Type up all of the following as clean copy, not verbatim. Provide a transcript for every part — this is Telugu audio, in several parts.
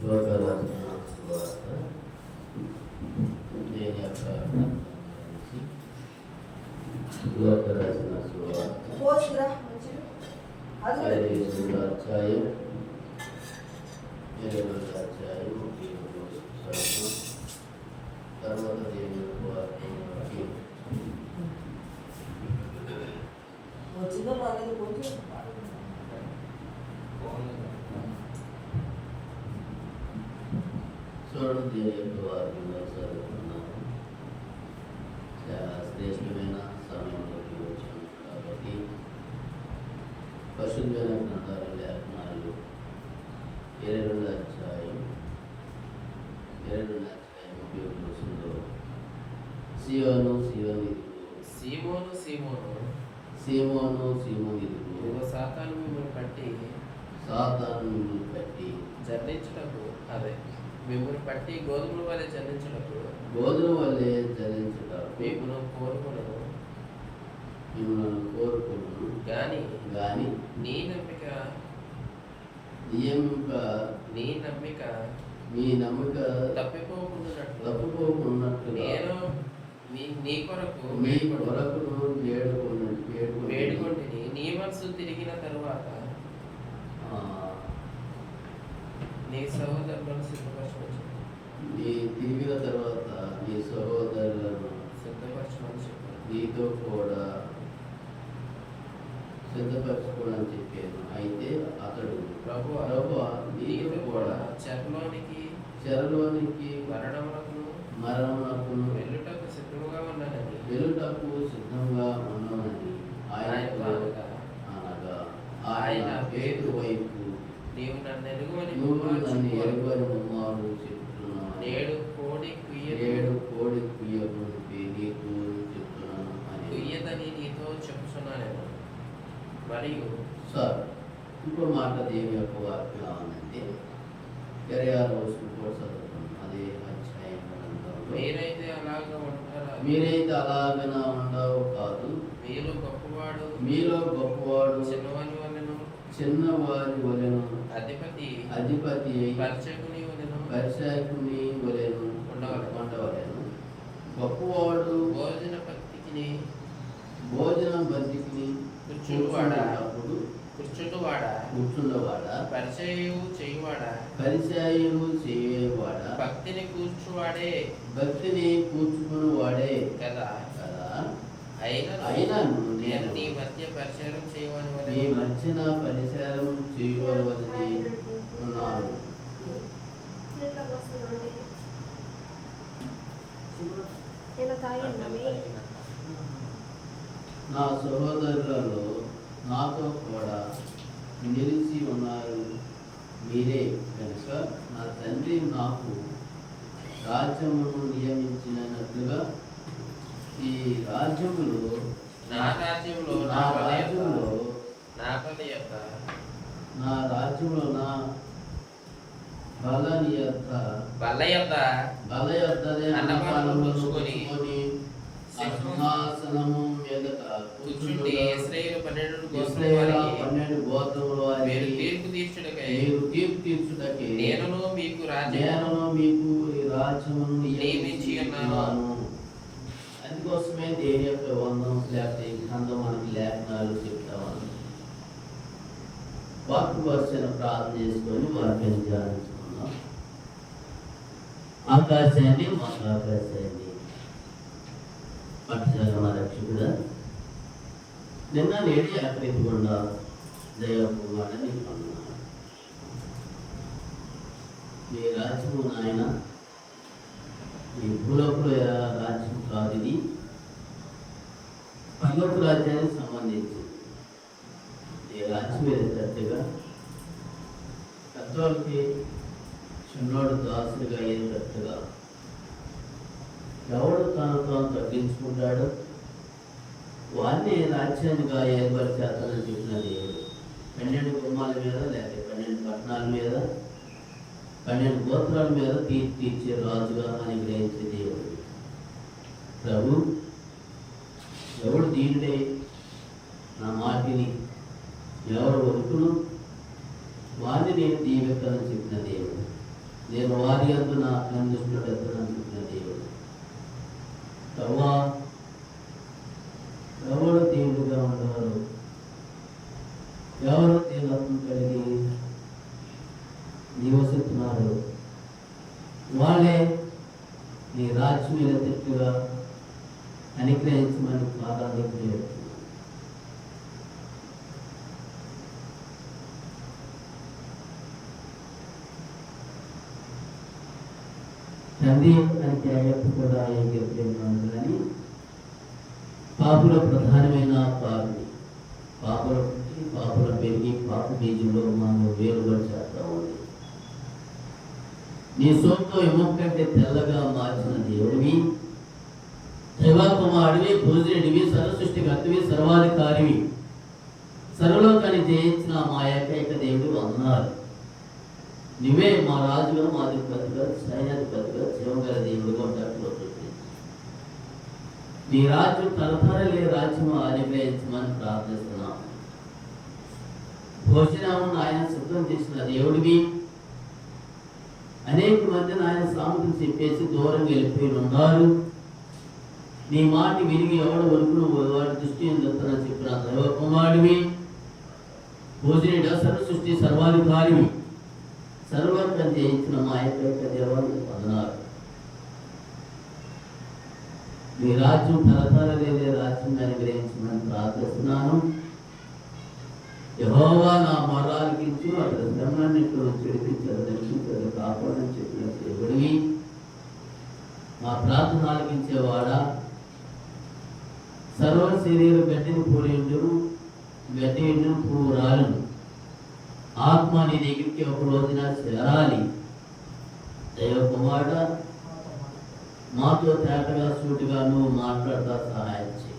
లోకరాజన సువార్త దేని యొక్క లోకరాజన సువార్త 5వ అధ్యాయం 7వ అధ్యాయం 31వ వచనం తర్వాత దేని యొక్క వాక్యం వచ్చిందో రాలేదు కొంచెం చూడండి దేని యొక్క వాక్యంలో చదువుకున్నాము. చాలా శ్రేష్టమైన సమయంలోకి వచ్చాము కాబట్టి పరిశుద్ధమైన గ్రంథాలు లేఖనాలు 22వ అధ్యాయం 32వ వచనంలో సీమోను ఇదిగో సాతాను మిమ్మల్ని పట్టి జన్నించుటకు అదే మిమ్మల్ని పట్టి గోధుమల వల్లే జన్నించుటకు మిమ్మల్ని కోరుకును గాని నీ నమ్మిక తప్పిపోకున్నట్లు నేను నీ కొరకు వేడుకొంటిని. నీ మనసు తిరిగిన తరువాత నీ సహోదరులను సిద్ధపరచవచ్చు. నీ సహోదరులను సిద్ధపరచమని చెప్పాను. నీతో కూడా సిద్ధపరచుకోవడం చెప్పాను. అయితే అతడు ప్రభువా నీతో కూడా చెరలోనికి మరణమునకును వెళ్ళుటకు సిద్ధంగా ఉన్నానని అనగా ఆయన పేతురు వైపు నీవు నన్ను ఎరుగని ముమ్మారు చెప్తున్నాను. నేడు కోడి కుయ్యమునిపి నీకు చెప్తున్నాను అని కుయ్యదని నీతో చెప్పుచున్నాను. మరియు సార్ ఇంకో మాట దేవి యొక్క వాక్యం ఉందంటే 26వ వచనం కూడా చదువుతున్నాం. అదే అధ్యాయం మీరైతే అలాగన ఉండవు కాదు. మీలో గొప్పవాడు చిన్నవారి వలెను అధిపతి పరిచారకుని వలెను ఉండవలెను. గొప్పవాడు భోజనం బంతికి కూర్చుండవాడా పరిచయం చేయవాడా భక్తిని కూర్చుకుని వాడే కదా. అయినా నేను నీ మధ్య పరిచయం మీ మధ్యన పరిచయం చేయవలసి ఉన్నాను. నా సహోదరులలో నాతో కూడా నిలిచి ఉన్నారు మీరే కనుక నా తండ్రి నాకు రాజ్యమును నియమించినట్లుగా ఈ రాజ్యములో నా రాజ్యంలో నా బల్ల యొద్ద అన్నపానము సింహాసనము మీదట కూర్చుండి ఇశ్రాయేలు 12 గోత్రముల వారికి తీర్పు తీర్చుటకై నేనును మీకు ఈ రాజ్యమును నియమించి ఉన్నాను. అందుకోసమే దేని యొక్క వందనం లేకపోతే గ్రంథం మనకి లేఖనాలు చెప్తామని వాక్యవర్షన ప్రార్థన చేసుకొని వాక్యం ధ్యానించుకున్నాం. ఆకాశాన్ని పట్టుదల రక్షకుడా నిన్న నేడి అక్కడికుండా దయవాడని అన్నాడు. మీ రాజ్యము నాయన ఈ భూలోక రాజ్యం కాదు, ఇది పరలోక రాజ్యానికి సంబంధించింది. ఈ రాజ్యం ఏదైనట్టుగా పెద్దవాళ్ళకి చిన్నోడు దాసులుగా అయ్యేటట్టుగా ఎవడు తాను తగ్గించుకుంటాడు వారిని రాజ్యానిగా ఏర్పరిచేస్తానని చెప్పిన దేవుడు 12 గుమ్మాల మీద లేకపోతే 12 పట్టణాల మీద 12 గోత్రాల మీద తీర్చే రాజుగా అనుగ్రహించే దేవుడు. ప్రభు ఎవడు దీనిడే నా మాటిని ఎవరు వరుకును వారిని నేను దీవెక్కలని చెప్పిన దేవుడు. నేను వారి యందు నన్ను దృష్టిలో పెడతానని చెప్పిన దేవుడు. ఎవరు దేవుడుగా ఉండేవారు, ఎవరు దేవుత్వం కలిగి నివసిస్తున్నారు, వాళ్ళే నీ రాజ్యం మీద తెట్టుగా అనుగ్రహించమని పాదాలు చేస్తున్నారు. తండ్రి దానికి అయ్యప్ప కూడా అయ్యప్పని కానీ పాపుల ప్రధానమైన పాపుల పెరిగి పాప బీజంలో మనం వేరుబడి చేస్తా ఉంది. నీ సొంత ఎముక కంటే తెల్లగా మార్చిన దేవుడివి, దైవకుమారుడివి, భోజనుడివి, సర్వసృష్టికర్తవి, సర్వాధికారివి, సర్వలోకాన్ని జయించిన మా ఏకైక దేవుడు అన్నారు. నువ్వే మా రాజుగా, మా అధిపతిగా, సైన్యాధిపతిగా, జీవగల దేవుడుగా ఉంటాడు. నీ రాజ్యం తరతరాలే రాజ్యం అనుగ్రహించమని ప్రార్థిస్తున్నాం. భోజనం ఆయన సిద్ధం చేసిన దేవుడివి. అనేక మందిని ఆయన సామెతలు చెప్పేసి దూరం వెళ్ళిపోయి ఉన్నారు. నీ మాట విరిగి ఎవడు వరకు వాడి దృష్టి ఎందుకున్నా చెప్పిన దైవ కుమారుడివి, భోజనుడ, సర్వ సృష్టి సర్వాధికారివి, సర్వత్వం జయించిన మా యొక్క దేవాన్ని పొందనారు. నీ రాజ్యం తరతరాలే రాజ్యం అనుగ్రహించమని ప్రార్థిస్తున్నాను. యెహోవా నా మొర్రాలకించు, అతని శ్రమలన్నింటిలో చెడిపించదు, రక్షించదు, కాపాడని చెప్పిన దేవుడివి. మా ప్రార్థన ఆలకించేవాడా, సర్వ శరీర గడ్డిని పోలిండు, గడ్డి పువ్వు రాలను, ఆత్మ నీ దగ్గరికి ఒక రోజున చేరాలి. దైవ కుమారుడ, మాతో తేటగా సూటిగా నువ్వు మాట్లాడతా సహాయం చేయి.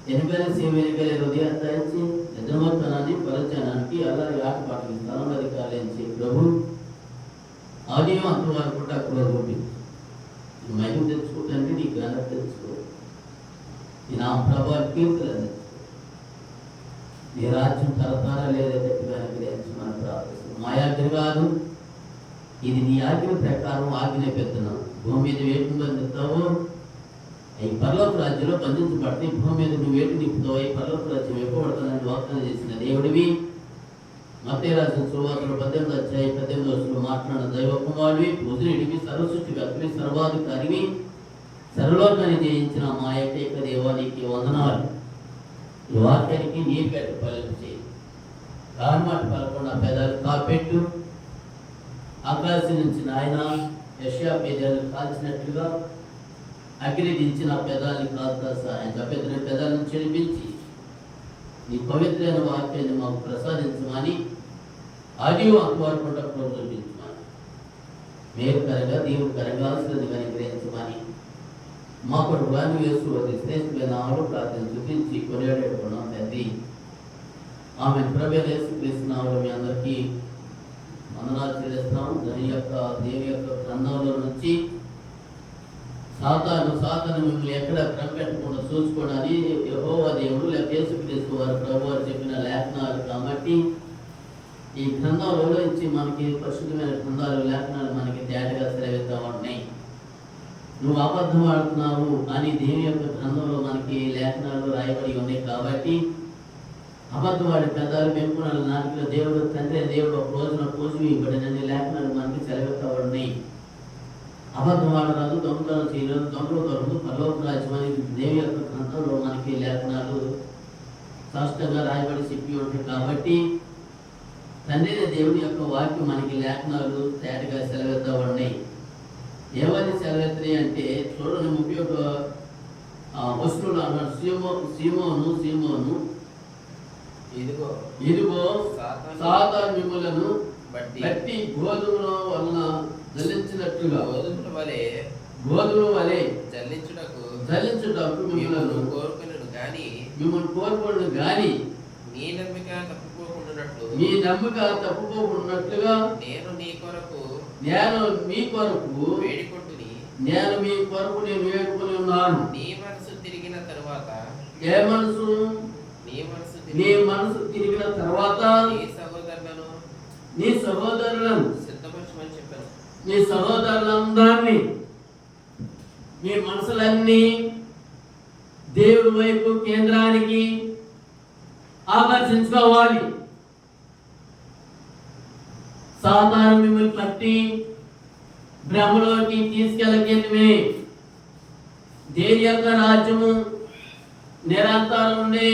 వెనుకలే హృదయాన్ని దయచి నిజమతనాన్ని పరిచయానికి అలాగే ఆటపాటకి స్థలంలో అధికారించి ప్రభు ఆడియో అంతవరకు అక్కడ చూపించు. మహిమ తెచ్చుకోవటానికి నీ ఘనత తెచ్చుకో, నీ నా ప్రభావ కీర్తులు నీ రాజ్యం తరతరా లేదట్టుగా అనుగ్రహించమని ప్రార్థిస్తున్నాం. మా ఆజ్ఞ కాదు, ఇది నీ ఆజ్ఞ ప్రకారం ఆజ్ఞ పెడుతున్నాం. భూమి మీద వేటిని బంధిస్తావో ఈ పరలోక రాజ్యంలో బంధించబడితే, భూమి మీద నువ్వు వేటి నింపుతావు ఈ పరలోక రాజ్యం ఇవ్వబడుతుందని వాగ్దానం చేసిన దేవుడివి. మత్తయి రాసిన సువార్తలో 18 మాట్లాడిన దైవ కుమారుడివి, భోజనుడివి, సర్వసృష్టికర్తవి, సర్వాధికారివి, సర్వలోకాన్ని జయించిన మా ఏకైక దేవానికి వందనాలు. ఈ వాక్యానికి నీరు కట్టి పలుకు చేయి. కారమాట పలకుండా పెదాలు కాపెట్టు. ఆకాశం నుంచి నాయన యెషయా పెదాలు కాల్చినట్లుగా అగ్ని దించిన పెదాన్ని కాల్తా సహాయం. పెద్ద పెదాలను చెడిపించి నీ పవిత్రమైన వాక్యాన్ని మాకు ప్రసాదించమని, ఆడియో అంతవరకుండా చూపించమని, మేలుకరంగా దీవుకరంగా ఆశీర్వాదంగా అనుగ్రహించమని మా కొడుకు గాని యేసు శ్రేష్ఠమైన నామములో ప్రార్థన చూపించి కొనియాడేటుకున్నాం తండ్రి. ఆమె ప్రభువైన యేసుక్రీస్తు నామములో మీ అందరికీ వందనాలు చెల్లిస్తున్నాం. దేవుని యొక్క గ్రంథంలో నుంచి సాతాను మిమ్మల్ని ఎక్కడ కనిపెట్టకుండా చూసుకోవడానికి యెహోవా దేవుడు లేక యేసుక్రీస్తు వారు ప్రభు వారు చెప్పిన లేఖనాలు కాబట్టి ఈ గ్రంథంలో నుంచి మనకి పరిశుద్ధమైన గ్రంథాలు లేఖనాలు మనకి తేటగా సెలవిస్తా ఉన్నాయి. నువ్వు అబద్ధం ఆడుతున్నావు అని దేవుని యొక్క గ్రంథంలో మనకి లేఖనాలు రాయబడి ఉన్నాయి కాబట్టి అబద్ధం వాడి పెద్దలు పెంపునాలు నాటిలో దేవుడు తండ్రి దేవుడు ఒక రోజున పూజ ఇవ్వబడినన్ని లేఖనాలు మనకి సెలవిస్తా ఉన్నాయి. అబద్ధం ఆడరాదు, దొంగతనం చేయలేదు, దొంగలు దొరకదు, పరలోక రాజ్యం అని దేవుని యొక్క గ్రంథంలో మనకి లేఖనాలు స్పష్టంగా రాయబడి చెప్పి ఉంటాయి కాబట్టి తండ్రి దేవుని యొక్క వాక్యం మనకి లేఖనాలు తేటగా సెలవిస్తా ఉన్నాయి. ఏమని సెలవెత్తాయి అంటే చూడండి, 31 వస్తువులు అన్నాడు. సీమోను ఇదిగో సాతాను మిమ్ములను బట్టి గోధుమల వలన జల్లించినట్లుగా గోధుమ వలె జల్లించుటకు మిమ్మల్ని కోరుకున్నాడు గాని మీ నమ్మిక తప్పుకోకుండాట్లుగా నేను మీ కొరకు నేను వేడుకొని ఉన్నాను. నీ మనసు తిరిగిన తర్వాత నీ మనసు తిరిగిన తర్వాత నీ సహోదరులను ఆకర్షించమని చెప్పాను. మీ సహోదరులందరినీ మీ మనసులన్నీ దేవుడి వైపు కేంద్రానికి ఆకర్షించుకోవాలి. సాతాను మిమ్మల్ని పట్టి భ్రమలోకి తీసుకెళ్ళకేమే దేని యొక్క రాజ్యము నిరంతరం ఉండే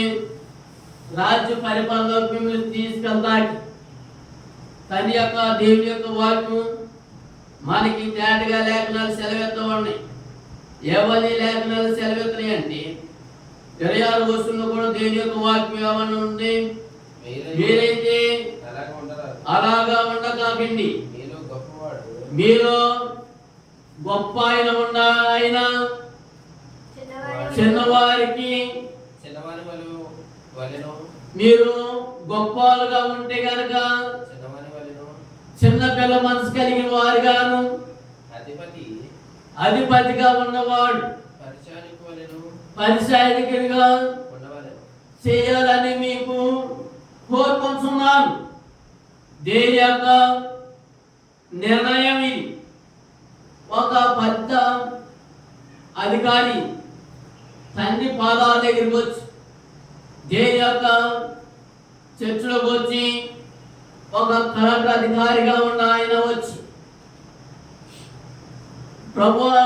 రాజ్య పరిపాలనలోకి మిమ్మల్ని తీసుకెళ్తాకి తన యొక్క దేవుని యొక్క వాక్యం మనకి తేటగా లేఖనాలు సెలవెత్తవండి. ఎవరి లేఖనాలు సెలవెత్తనాయి అంటే 26 వస్తువులు కూడా దేవుని యొక్క వాక్యం ఏమన్నా ఉంది. మీరైతే అలాగా ఉండకండి. మీలో గొప్ప ఆయన ఉన్న ఆయన చిన్నవారికి మీరు గొప్పలుగా ఉంటే గనక చిన్న పిల్ల మనసు కలిగిన వారుగాను అధిపతిగా ఉన్నవాడు పరిచారికుడిగా చేయాలని మీకు కోరుకుంటున్నాను. దేని యొక్క నిర్ణయం ఇది. ఒక పెద్ద అధికారి తండ్రి పాదాల దగ్గరికి వచ్చి దేని యొక్క చర్చలోకి వచ్చి ఒక కలెక్టర్ అధికారిగా ఉన్న ఆయన వచ్చి, ప్రభువా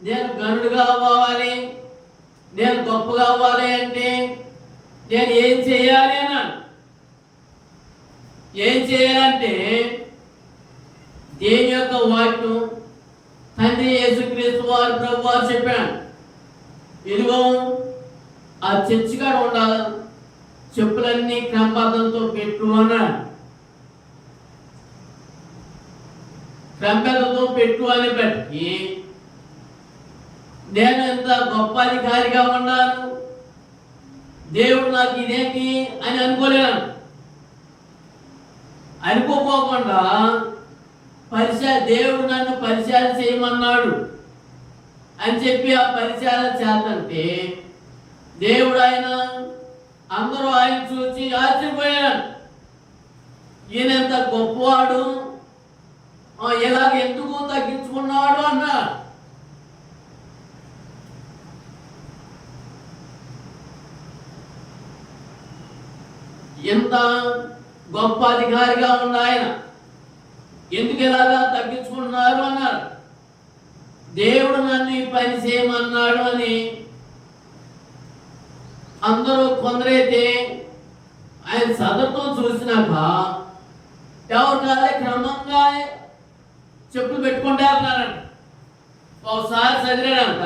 నేను గనుడుగా అవ్వాలి, నేను గొప్పగా అవ్వాలి అంటే నేను ఏం చేయాలి అన్నాను. ఏం చేయాలంటే దేని యొక్క వాక్యం తండ్రి యేసుక్రీస్తు వారు ప్రభు వారు చెప్పాడు. ఇదిగో ఆ చర్చి కాడ ఉండాలి, చెప్పులన్నీ క్రమబద్ధంతో పెట్టు అన్నాడు. క్రమబద్ధంతో పెట్టు అని పెట్టి నేను ఎంత గొప్ప అధికారిగా ఉన్నాను, దేవుడు నాకు ఇదేంటి అని అనుకోలేను. అనుకోకుండా దేవుడు నన్ను పరిచయాలు చేయమన్నాడు అని చెప్పి ఆ పరిచయాలు చేతంటే దేవుడు ఆయన అందరూ ఆయన చూసి ఆశ్చర్యపోయాడు. ఈయనంత గొప్పవాడు, ఇలాగ ఎందుకు తగ్గించుకున్నాడు అన్నాడు. ఎంత గొప్ప అధికారిగా ఉన్న ఆయన ఎందుకు ఇలాగా తగ్గించుకున్నారు అన్నారు. దేవుడు నన్ను ఈ పని చేయమన్నాడు అని అందరూ కొందరైతే ఆయన సదతో చూసినాక ఎవరు కాదే క్రమంగా చెప్పులు పెట్టుకుంటే అన్నారంట. ఒకసారి చదివాడంట,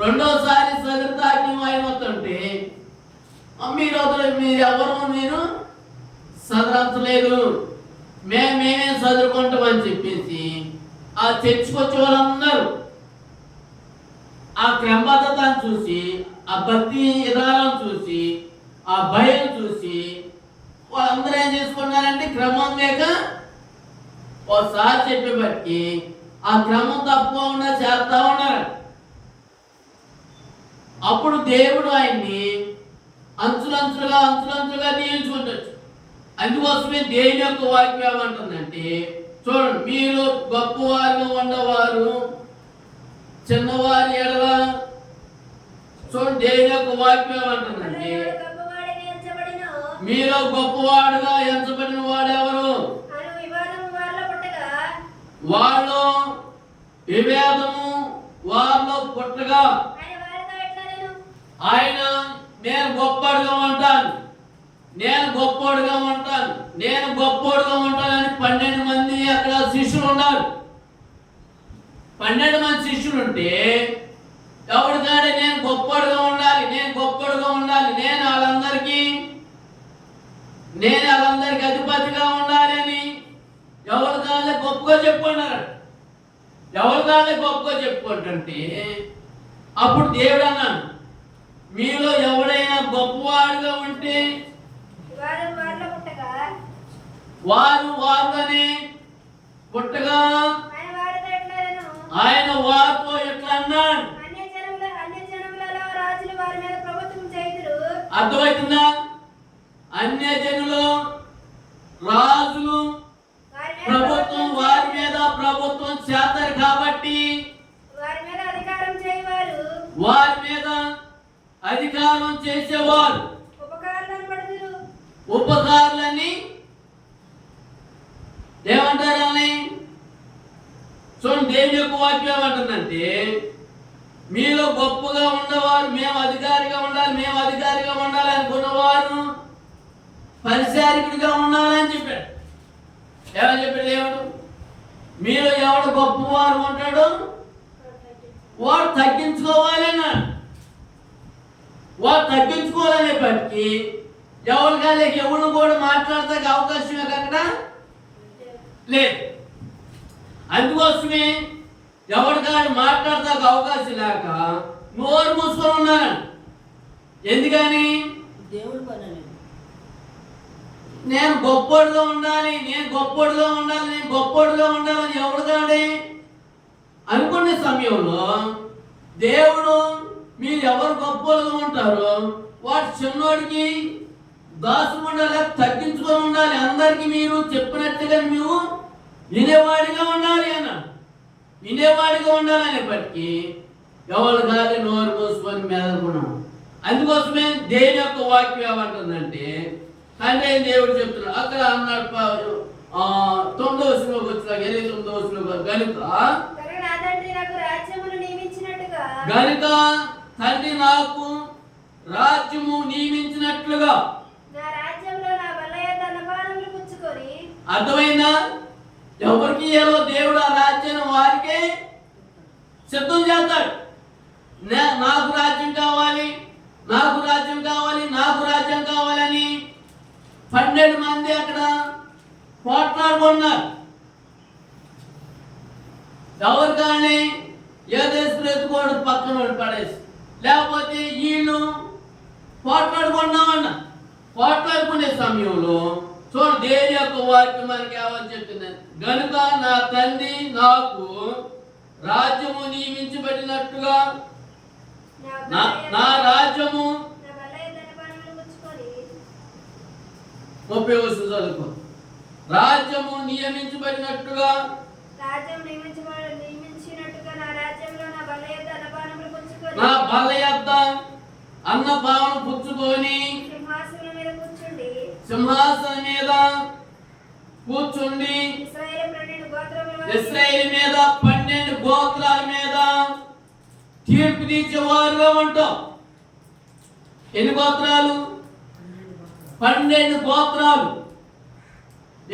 రెండోసారి చదివితాకి ఆయన వస్తుంటే మీరు ఎవరు మీరు చదవంచలేదు, మేమే చదువుకుంటామని చెప్పేసి ఆ చర్చకొచ్చే వాళ్ళందరూ ఆ క్రమబద్ధతను చూసి, ఆ భక్తి విధానం చూసి, ఆ భయం చూసి వాళ్ళందరూ ఏం చేసుకున్నారంటే క్రమం లేక ఒకసారి చెప్పి బట్టి ఆ క్రమం తప్పకుండా చేస్తా ఉన్నారు. అప్పుడు దేవుడు ఆయన్ని అంచులంచులుగా దీవించుకుంటాడు. అందుకోసమే దేవుని యొక్క వాక్యం ఏమంటుందంటే, చూడండి, మీరు గొప్పవారు ఉన్నవారు చిన్నవారి ఎడల, చూడండి దేవుని యొక్క వాక్యం ఏమంటుందంటే, మీరు గొప్పవాడుగా ఎంచబడిన వాడెవరు, వాళ్ళు విభేదము వారిలో పుట్టగా ఆయన నేను గొప్పడుగా ఉంటాను అని 12 మంది అక్కడ శిష్యులు ఉన్నారు. 12 మంది శిష్యులు ఉంటే ఎవరికాడే నేను గొప్పడుగా ఉండాలి, నేను వాళ్ళందరికీ అధిపతిగా ఉండాలి అని ఎవరి కాళ్ళే గొప్పగా చెప్పుకున్నారు. ఎవరి కాళ్ళే గొప్పగా చెప్పుకుంటుంటే అప్పుడు దేవుడు అన్నాడు, మీలో ఎవడైనా గొప్పవాడుగా ఉంటే వారుగానే పుట్టగా ఆయన వారితో ఎట్లా అన్నాడు. అర్థమవుతుందా? అన్యజనులు రాజులు ప్రభుత్వం వారి చేస్తారు కాబట్టి వారి మీద అధికారం చేయవారు వారి మీద అధికారం చేసేవారు ఉపకారులను పడుదురు. ఉపకారులని ఏమంటారు అని చూడండి. దేవుని యొక్క వాక్యం ఏమంటుందంటే మీలో గొప్పగా ఉన్నవారు మేము అధికారిగా ఉండాలి అనుకున్నవారు పరిచారికుడిగా ఉండాలని చెప్పాడు. ఏమని చెప్పాడు దేవుడు? మీలో ఎవడు గొప్పవారు ఉంటాడో వాడు తగ్గించుకోవాలి అన్నాడు. వాడు తగ్గించుకోవాలనేప్పటికీ ఎవరు కూడా మాట్లాడటానికి అవకాశమే అక్కడ లేదు. అందుకోసమే ఎవరికాడు మాట్లాడటానికి అవకాశం లేక నోరు మూసుకొని ఉన్నాను. ఎందుకని? దేవుడి పని అనేది. నేను గొప్పోడుగా ఉండాలి అని ఎవరికాడే అనుకునే సమయంలో దేవుడు మీరు ఎవరు గొప్పలుగా ఉంటారో వాటి చిన్నోడికి దాసులు ఉండాలి, తగ్గించుకొని ఉండాలి, అందరికీ మీరు చెప్పినట్టుగా మేము వినేవాడిగా ఉండాలనేప్పటికీ ఎవరు కాదు నోరు మూసుకొని మెదలుకున్నాం. అందుకోసమే దేవుని యొక్క వాక్యం ఏమంటుందంటే తండ్రి అయిన దేవుడు చెప్తున్నాడు. అక్కడ అన్నాడు 9వ వచనంలోకి వచ్చిన 9వ వచనంలో గనుక తండ్రి నాకు రాజ్యము నియమించినట్లుగా అర్థమైందా? ఎవరికి ఏదో దేవుడు ఆ రాజ్యాన్ని వారికే సిద్ధం చేస్తాడు. నాకు రాజ్యం కావాలి అని 12 మంది అక్కడ పోట్లాడుకున్నారు. ఎవరు కానీ ఏ దేశం ఎత్తుకోడు పక్కన పడేసి, లేకపోతే వీళ్ళు పోట్లాడుకునే సమయంలో చూడు దేవుని యొక్క వాక్యం మనకి ఏమని చెప్తుంది? గనుక నా తండ్రి నాకు రాజ్యము నియమించబడినట్టుగా నా రాజ్యము 30వ వచనం చదువుకో. రాజ్యము నియమించబడినట్టుగా నా బల్ల యొద్ద అన్నపానం పుచ్చుకొని సింహాసనం మీద కూర్చుండి ఇశ్రాయేలు మీద 12 గోత్రాల మీద తీర్పు తీర్చేవారుగా ఉంటాం. ఎన్ని గోత్రాలు? 12 గోత్రాలు.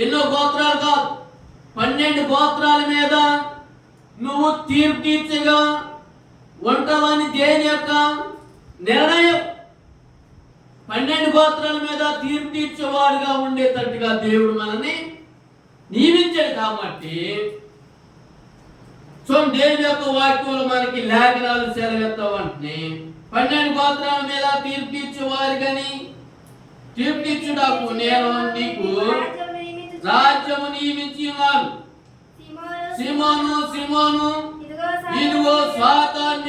ఎన్నో గోత్రాలు కాదు, 12 గోత్రాల మీద నువ్వు తీర్పు తీర్చగా ఉంటావని దేని యొక్క నిర్ణయం. 12 గోత్రాల మీద తీర్పు తీర్చేవాడుగా ఉండేటట్టుగా దేవుడు మనల్ని నియమించాడు. కాబట్టి దేవుని యొక్క వాక్యంలో మనకి లేఖనాలు సెలవెత్తావంటే 12 గోత్రాల మీద తీర్పు తీర్చేవారు కానీ తీర్పు తీర్చుటకు నేను నీకు రాజ్యము నియమించి ఉన్నాను. సిమోను ఇదిగో సాతాను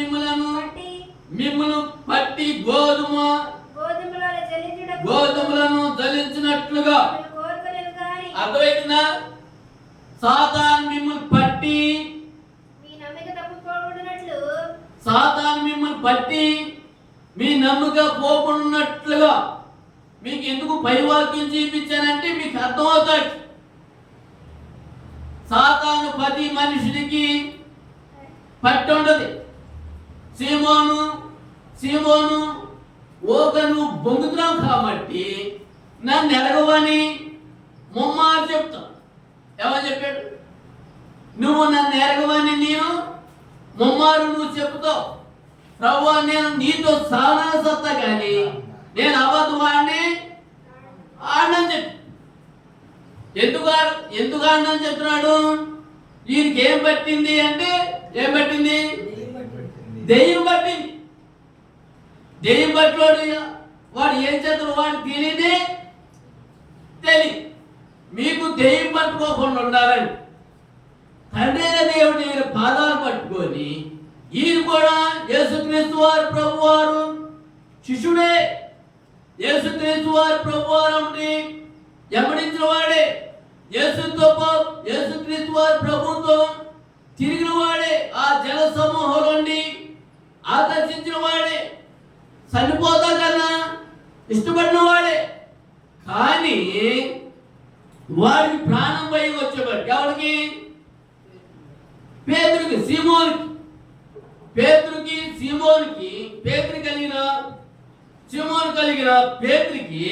మిమ్మును పట్టి గోధుమలను దలించినట్లుగా. అర్థమైందా? సాతాను మిమ్మల్ని పట్టి మీ నమ్మిక పోకున్నట్లుగా. మీకు ఎందుకు పైవాక్యం చూపించానంటే మీకు అర్థమవుతాడు. సాతాను ప్రతి మనుషుడికి పట్టి ఉండదు. సీమోను ఓకను బొంగుతున్నావు కాబట్టి నన్ను ఎరగవని ముమ్మారు చెప్తా. ఎవరు చెప్పాడు? నువ్వు నన్ను ఎరగవని నేను ముమ్మారు నువ్వు చెప్తావు. ప్రభువా నేను నీతో సానా సత్తా కానీ నేను అబద్ధవాడిని ఆడని చెప్పి ఎందుకు ఆడని చెప్తున్నాడు? వీరికి ఏం పట్టింది అంటే ఏం పట్టింది? దెయ్యం పట్టింది. దెయ్యం పట్టినోడు వాడు ఏం చేస్తాడు వాడు తెలియదు. మీకు దెయ్యం పట్టుకోకుండా ఉండాలని తండ్రి దేవుడు ఈయన పాదాలు పట్టుకొని ఈయన కూడా యేసుక్రీస్తు వారు ప్రభు వారు శిష్యుడే. యేసుక్రీస్తు వారు ప్రభు వారు అంటే ఎమ్మడించిన వాడే. యేసుక్రీస్తు వారి ప్రభుతో తిరిగిన వాడే, ఆ జల సమూహం నుండి ఆకర్షించిన వాడే, చనిపోతా కన్నా ఇష్టపడిన వాడే. కానీ వాడికి ప్రాణం భయం వచ్చేవాడు. ఎవరికి? పేతురికి, సీమోనికి. పేతురు కలిగిన సీమోను కలిగిన పేతురికి,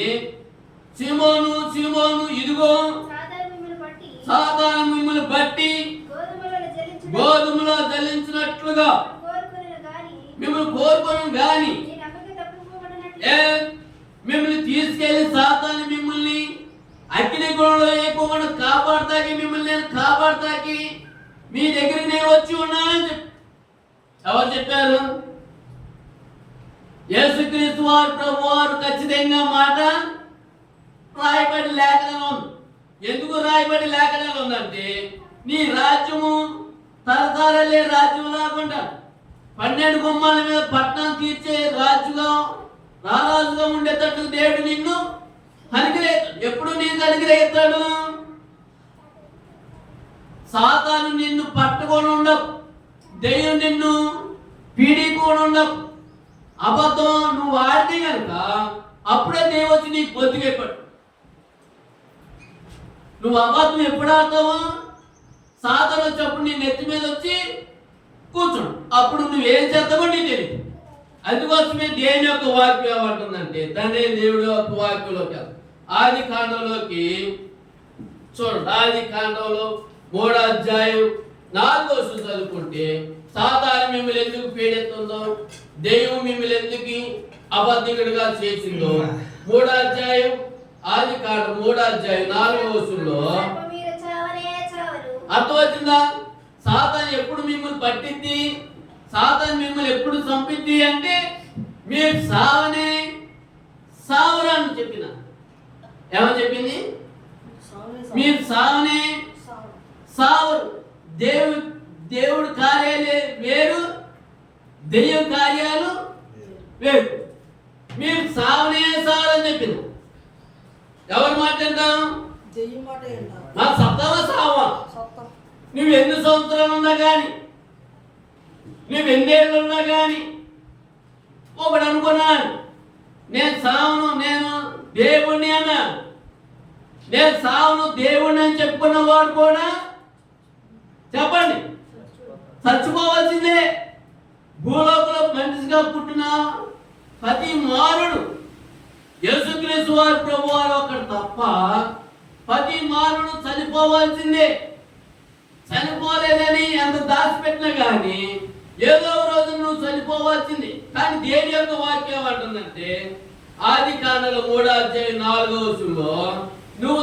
సీమోను ఇదిగో సాతాను మిమ్మల్ని బట్టి గోధుమలో జల్లించినట్లుగా మిమ్మల్ని కోరుకోను గాని మిమ్మల్ని తీసుకెళ్లి సాతాను మిమ్మల్ని అగ్ని గుణంలో వేయకుండా కాపాడతాకి, మిమ్మల్ని నేను కాపాడతాకి మీ దగ్గరికి నేను వచ్చి ఉన్నానని చెప్పి ఎవరు చెప్పారు? యేసుక్రీస్తు వారు ప్రభు వారు ఖచ్చితంగా మాట రాయబడి లేఖనంలో ఉంది. ఎందుకు రాయబడి లేఖనాలు ఉందంటే, నీ రాజ్యము తరతరాలే రాజ్యం లేకుండా 12 గుమ్మాల మీద పట్టణం తీర్చే రారాజుగా ఉండేటట్టు దేవుడు నిన్ను అనుగ్రహిస్తాడు. ఎప్పుడు నీకు అనుగ్రహిస్తాడు? సాతాను నిన్ను పట్టుకొని ఉండవు, దెయ్యం నిన్ను పీడికొని ఉండవు. అబద్ధం నువ్వు ఆడితే కనుక అప్పుడే దేవుడు వచ్చి నీకు బొద్దుగైపోడు. నువ్వు అబద్ధం ఎప్పుడు ఆడతావు? సాతాను వచ్చేప్పుడు నీ నెత్తి మీద వచ్చి కూర్చోడు. అప్పుడు నువ్వేం చేస్తావో నీ తెలియదు. అందుకోసమే దేవుని యొక్క వాక్యం ఏమంటుందంటే, తండ్రి దేవుడి యొక్క వాక్యంలోకి ఆది కాండంలోకి చూడండి. ఆది కాండంలో 3వ అధ్యాయం 4వ వచనం చదువుకుంటే, సాతాను మిమ్మల్ని ఎందుకు పీడిస్తుందో, దెయ్యం మిమ్మల్ని ఎందుకు అబద్ధికుడిగా చేసిందో 3వ అధ్యాయం ఆది కాండం 3వ అధ్యాయం 4వ వచనంలో అర్థమవుతుందా? సాతాను ఎప్పుడు మిమ్మల్ని పట్టింది, సాతాను మిమ్మల్ని ఎప్పుడు చంపిద్ది అంటే, మీరు సావరా అని చెప్పిన. ఏమని చెప్పింది? మీరు సావరు. దేవుడు కార్యాలే వేరు, దెయ్యం కార్యాలు వేరు. మీరు సావరని చెప్పింది. ఎవరి మాట అంటాం? మా సప్తమా సావా? నువ్వు ఎన్ని సంవత్సరాలు ఉన్నా కానీ, నువ్వు ఎన్నేళ్ళు ఉన్నా కానీ ఒకడు అనుకున్నాను, నేను సావను, నేను దేవుణ్ణి అన్నాను. నేను సావను దేవుణ్ణి అని చెప్పుకున్న వాడు కూడా చెప్పండి చచ్చిపోవాల్సిందే. భూలోకంలో మనిషిగా పుట్టిన ప్రతి మానవుడు, యేసుక్రీస్తు వారి ప్రభు వారు ఒకడు తప్ప ప్రతి మానవుడు చనిపోవాల్సిందే. చనిపోలేదని ఎంత దాచిపెట్టినా కానీ ఏదో రోజు నువ్వు చనిపోవాల్సిందే. కానీ దేని యొక్క వాక్యం ఏమంటుందంటే, ఆది కాండంలో 3వ అధ్యాయం 4వ వచనంలో నువ్వు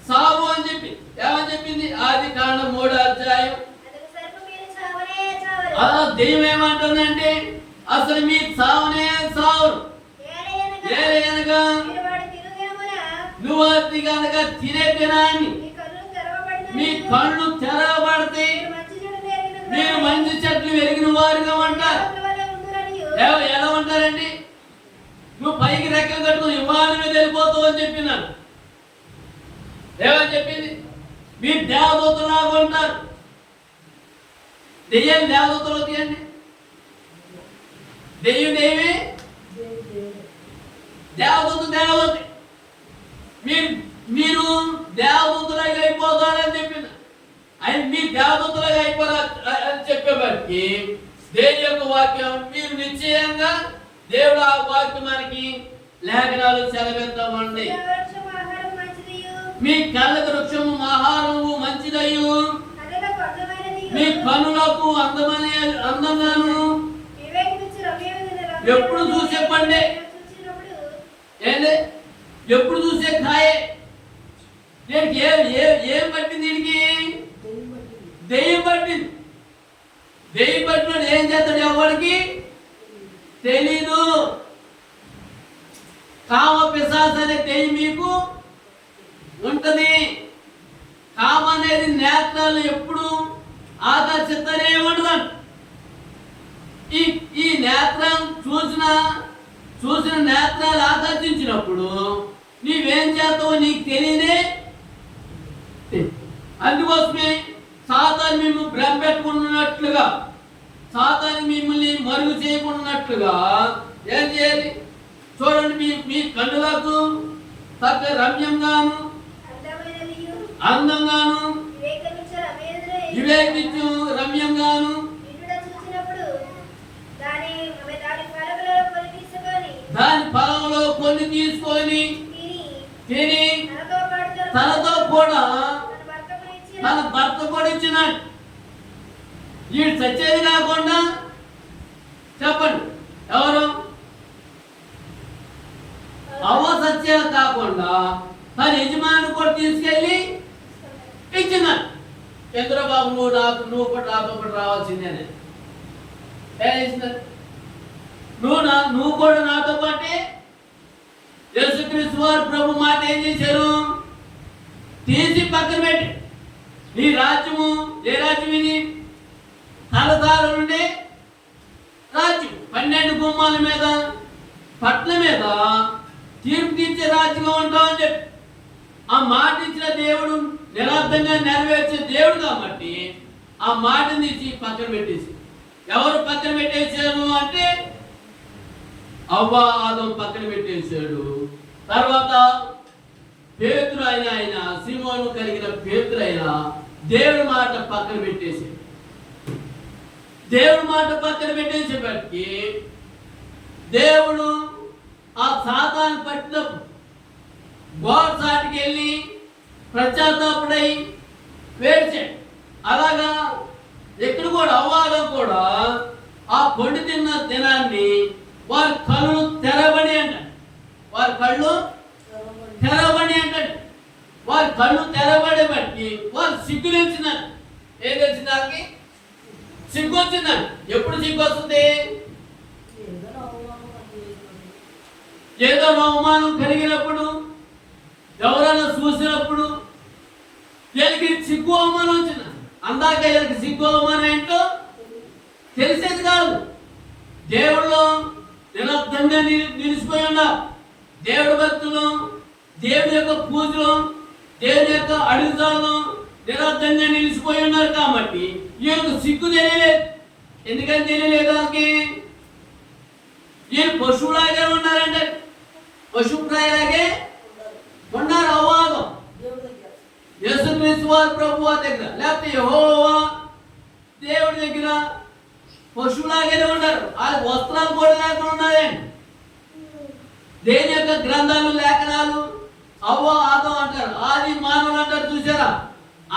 సావు అని చెప్పి ఏమని చెప్పింది? ఆది కాండం 3వ అధ్యాయం అలా దెయ్యం ఏమంటుందంటే, అసలు మీ సావనే సావరు. ఏదైనా నువ్వు అది కనుక తినే తినాన్ని మీ కళ్ళు తెరవబడతాయి, మీరు మంచి చెట్లు వెలిగిన వారుగా ఉంటారు. ఎలా ఉంటారండి? నువ్వు పైకి రెక్క కట్టుకుని ఇవాళ మీద వెళ్ళిపోతావు అని చెప్పినాను. ఏమని చెప్పింది? మీరు దేవదూతలాగా ఉంటారు. దెయ్యం దేవదూతలు తీయండి, దెయ్యం దేవి, దేవదూత. మీరు దేవదూతలాగా అయిపోతారని చెప్పింది. ఆయన మీ దేవదూతలాగా అయిపోతారు అని చెప్పేవారికి దేవుని యొక్క వాక్యం మీరు నిశ్చయంగా దేవుడు ఆ వాక్యం మనకి లేఖనాలు సెలవిస్తామండి. మీ కళ్ళకు వృక్షము ఆహారము మంచిదయ్యు, మీ కనులకు అందంగాను. ఎప్పుడు చూసే పండే ఏంటి? ఎప్పుడు చూసే కాయే. దీనికి ఏం పట్టింది? దీనికి దెయ్యం పట్టింది. దెయ్యం పట్టినోడు ఏం చేస్తాడు ఎవరికి తెలీదు. కామ పిశాచం అనే దెయ్యం మీకు ఉంటది. కామ అనేది నేత్రాలు ఎప్పుడు ఆకర్షిస్తూనే ఉండదు. ఈ నేత్రం చూసిన నేత్రాలు ఆకర్షించినప్పుడు నీవేం చేస్తావో నీకు తెలియదే. అందుకోసమే సాతాను సాతాను మేము భ్రమ పెట్టుకున్నట్లుగా, సాతాను మిమ్మల్ని మరుగు చేయకున్నట్లుగా ఏం చేయాలి? చూడండి, మీ మీ కన్నులకు తగ్గ రమ్యంగాను అందమైనదియు అందంగాను వివేకించు రమ్యంగాను నిన్నుడ చూసినప్పుడు దాని ఫలములో కొన్ని తీసుకొని దాని ఫలంలో కొన్ని తీసుకొని తిని తనతో తనతో పాటు కూడా తన భర్తకు ఇచ్చి తన భర్త కూడా ఇచ్చినాడు. వీడు చచ్చేది కాకుండా చెప్పండి ఎవరు? అవ్వ సత్యాలు కాకుండా తన యజమాని కూడా తీసుకెళ్ళి ఇచ్చినాడు. చంద్రబాబు నువ్వు కూడా రాకపోతే రావాల్సిందేనే. నువ్వు కూడా నాతో పాటే. యేసుక్రీస్తు వారు ప్రభు మాట ఏం చేశారు? తీసి పక్కన పెట్టి, నీ రాజ్యము ఏ రాజ్యం ఇది? తలతారు నుండి రాజ్యం, 12 గుమ్మాల మీద పట్ల మీద తీర్పు తీర్చే రాజ్యంగా ఉంటామని చెప్పి ఆ మాట ఇచ్చిన దేవుడు నిరార్థంగా నెరవేర్చే దేవుడు కాబట్టి ఆ మాటని తీసి పక్కన పెట్టేసి, ఎవరు పక్కన పెట్టేశారు అంటే అవ్వ ఆదం పక్కన పెట్టేశాడు. తర్వాత పేతురు ఆయన సీమోను కలిగిన పేతురు దేవుడి మాట పక్కన పెట్టేశాడు. దేవుడి మాట పక్కన పెట్టేసేపటికి దేవుడు ఆ సాతాను పట్టినప్పుడు గోడసాటికి వెళ్ళి ప్రత్యాతాపుడై వేడ్చాడు. అలాగా ఎక్కడ కూడా అవ్వాలో కూడా ఆ పండు తిన్న దినాన్ని వారి కళ్ళు తెరవని అంటాడు. వారి కళ్ళు తెరవని అంటాడు. వారి కళ్ళు తెరవడే బట్టి వారు సిగ్గు తెలిసినారు. ఏం తెలిసిన వాళ్ళకి? సిగ్గు వచ్చిందని. ఎప్పుడు సిగ్గు వస్తుంది? ఏదో అవమానం కలిగినప్పుడు, ఎవరైనా చూసినప్పుడు వీళ్ళకి సిగ్గు అవమానం వచ్చింది. అందాక వీళ్ళకి సిగ్గు అవమానం ఏంటో తెలిసేది కాదు. దేవుళ్ళు నిరర్థంగా నిలిచిపోయి ఉన్నారు. దేవుడి భక్తులు, దేవుడి యొక్క పూజలు, దేవుడి యొక్క అడుగుదాలు నిరర్థంగా నిలిచిపోయి ఉన్నారు కాబట్టి వీళ్ళకి సిగ్గు తెలియలేదు. ఎందుకని తెలియలేదు? వాళ్ళకి వీళ్ళు పశువులాగే ఉన్నారంటే, పశుప్రాయలాగే ఉన్నారు. అవ్వాదం యేసుక్రీస్తు వారి ప్రభువు దగ్గర, లేకపోతే యెహోవా దేవుడి దగ్గర పశువులాగానే ఉన్నారు. ఆ వస్త్రాలు కూడా లేకుండా ఉన్నాయండి. దేని యొక్క గ్రంథాలు, లేఖనాలు అవ్వ ఆదం అంటారు. ఆది మానవులు అంటారు. చూసారా?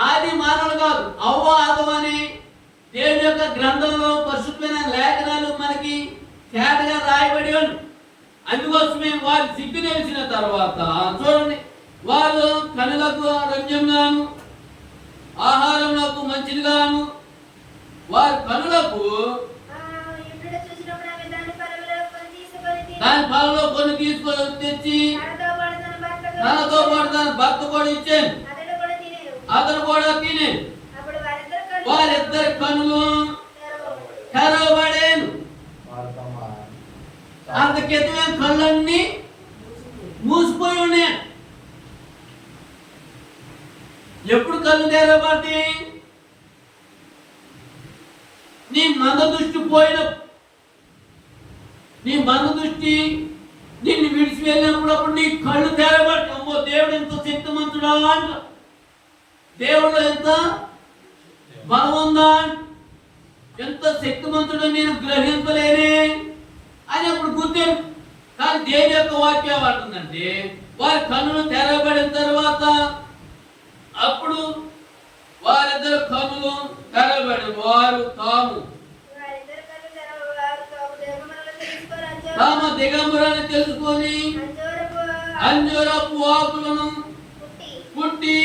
ఆది మానవులు కాదు, అవ్వ ఆదం అని దేవుని యొక్క గ్రంథంలో పరిశుద్ధమైన లేఖనాలు మనకి తేటగా రాయబడి ఉంది. అందుకోసమే వారి సిగ్గు తెలిసిన తర్వాత చూడండి, వాళ్ళు కనులకు రంజంగాను ఆహారంలకు మంచిదిగాను వారి కనులకు దాని ఫలంలో కొన్ని తీసుకొని తెచ్చి తనతో పాటు తన భర్త కూడా ఇచ్చాను. అతను కూడా తినే వారిద్దరి కనులు తెరవబడేను. అంత క్రితమే కళ్ళన్నీ మూసిపోయి ఉన్నాయి. ఎప్పుడు కళ్ళు తెరవబడతాయి? నీ మంద దృష్టి పోయినప్పుడు, నీ మంద దృష్టి నిన్ను విడిచి వెళ్ళినప్పుడు అప్పుడు నీ కళ్ళు తెరవబడి, అమ్మో దేవుడు ఎంత శక్తిమంతుడా అంట, దేవుడు ఎంత బలం ఉందా, ఎంత శక్తిమంతుడో నేను గ్రహించలేనే అని అప్పుడు గుర్తు. కానీ దేని యొక్క వాక్యం పడుతుందంటే వారి కన్నులు తెరవబడిన తర్వాత అప్పుడు వారిద్దరు కన్నులు తెరవబడి వారు తాము తమ దిగంబరాన్ని తెలుసుకొని అంజూరపు ఆకులను పుట్టి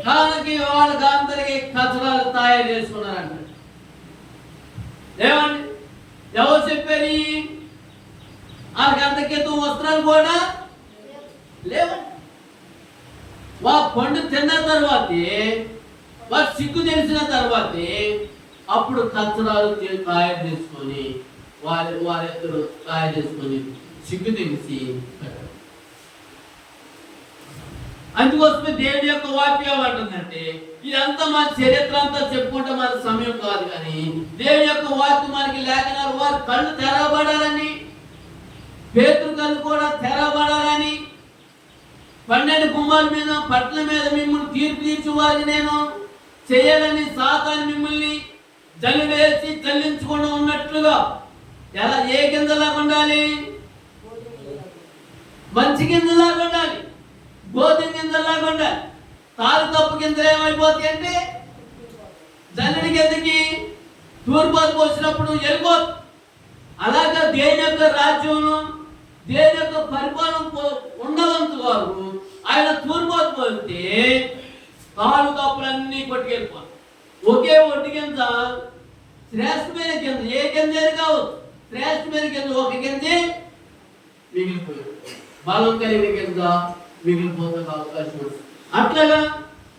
దానికి వాళ్ళకి అందరికి కచరాలు తయారు చేసుకున్నారంట. ఏమండి? ఎవరు చెప్పారు? వాళ్ళకి అంతకేతో వస్త్రాలు కూడా లేవండి. వా పండు తిన్న తర్వాతే, వారు సిగ్గు తెలిసిన తర్వాతే అప్పుడు కచరాలు తయారు చేసుకొని వారిద్దరు తయారు చేసుకొని సిగ్గు తెలిసి అందుకోసమే దేవుడి యొక్క వాక్యం అంటుందంటే ఇదంతా మన చరిత్ర అంతా చెప్పుకుంటే మన సమయం కాదు, కానీ దేవుడి యొక్క వాక్యం మనకి లేఖనాలు వారి కళ్ళు తెరవబడాలని, పేతురు కళ్ళు కూడా తెరవబడాలని, 12 గుమ్మాల మీద పట్ల మీద మిమ్మల్ని తీర్పు తీర్చువారి నేను చేయాలని సాతాను మిమ్మల్ని జల్లివేసి జల్లించకుండా ఉన్నట్లుగా ఎలా ఏ గింజలాగా ఉండాలి? మంచి గింజలాగా ఉండాలి, గోధుమ గింజలాగా ఉండాలి. తారు తప్పు గింజలు ఏమైపోతాయి అంటే జల్లడి కిందకి తూర్పాలు పోసినప్పుడు వెళ్ళిపోతుంది. అలాగా దేని యొక్క రాజ్యంలో దేని యొక్క పరిపాలన ఉండవంతు వారు ఆయన తూర్పాలు పోస్తే తాడు తప్పులన్నీ కొట్టుకెళ్ళిపోతాయి. ఒకే ఒడ్డు కింద శ్రేష్టమైన కింద ఏ కింద కావచ్చు, శ్రేష్టమైన కింద ఒక కిందే మిగిలిపోయింది, బలం కలిగిన కింద మిగిలిపోతున్న అవకాశం ఉంది. అట్లాగా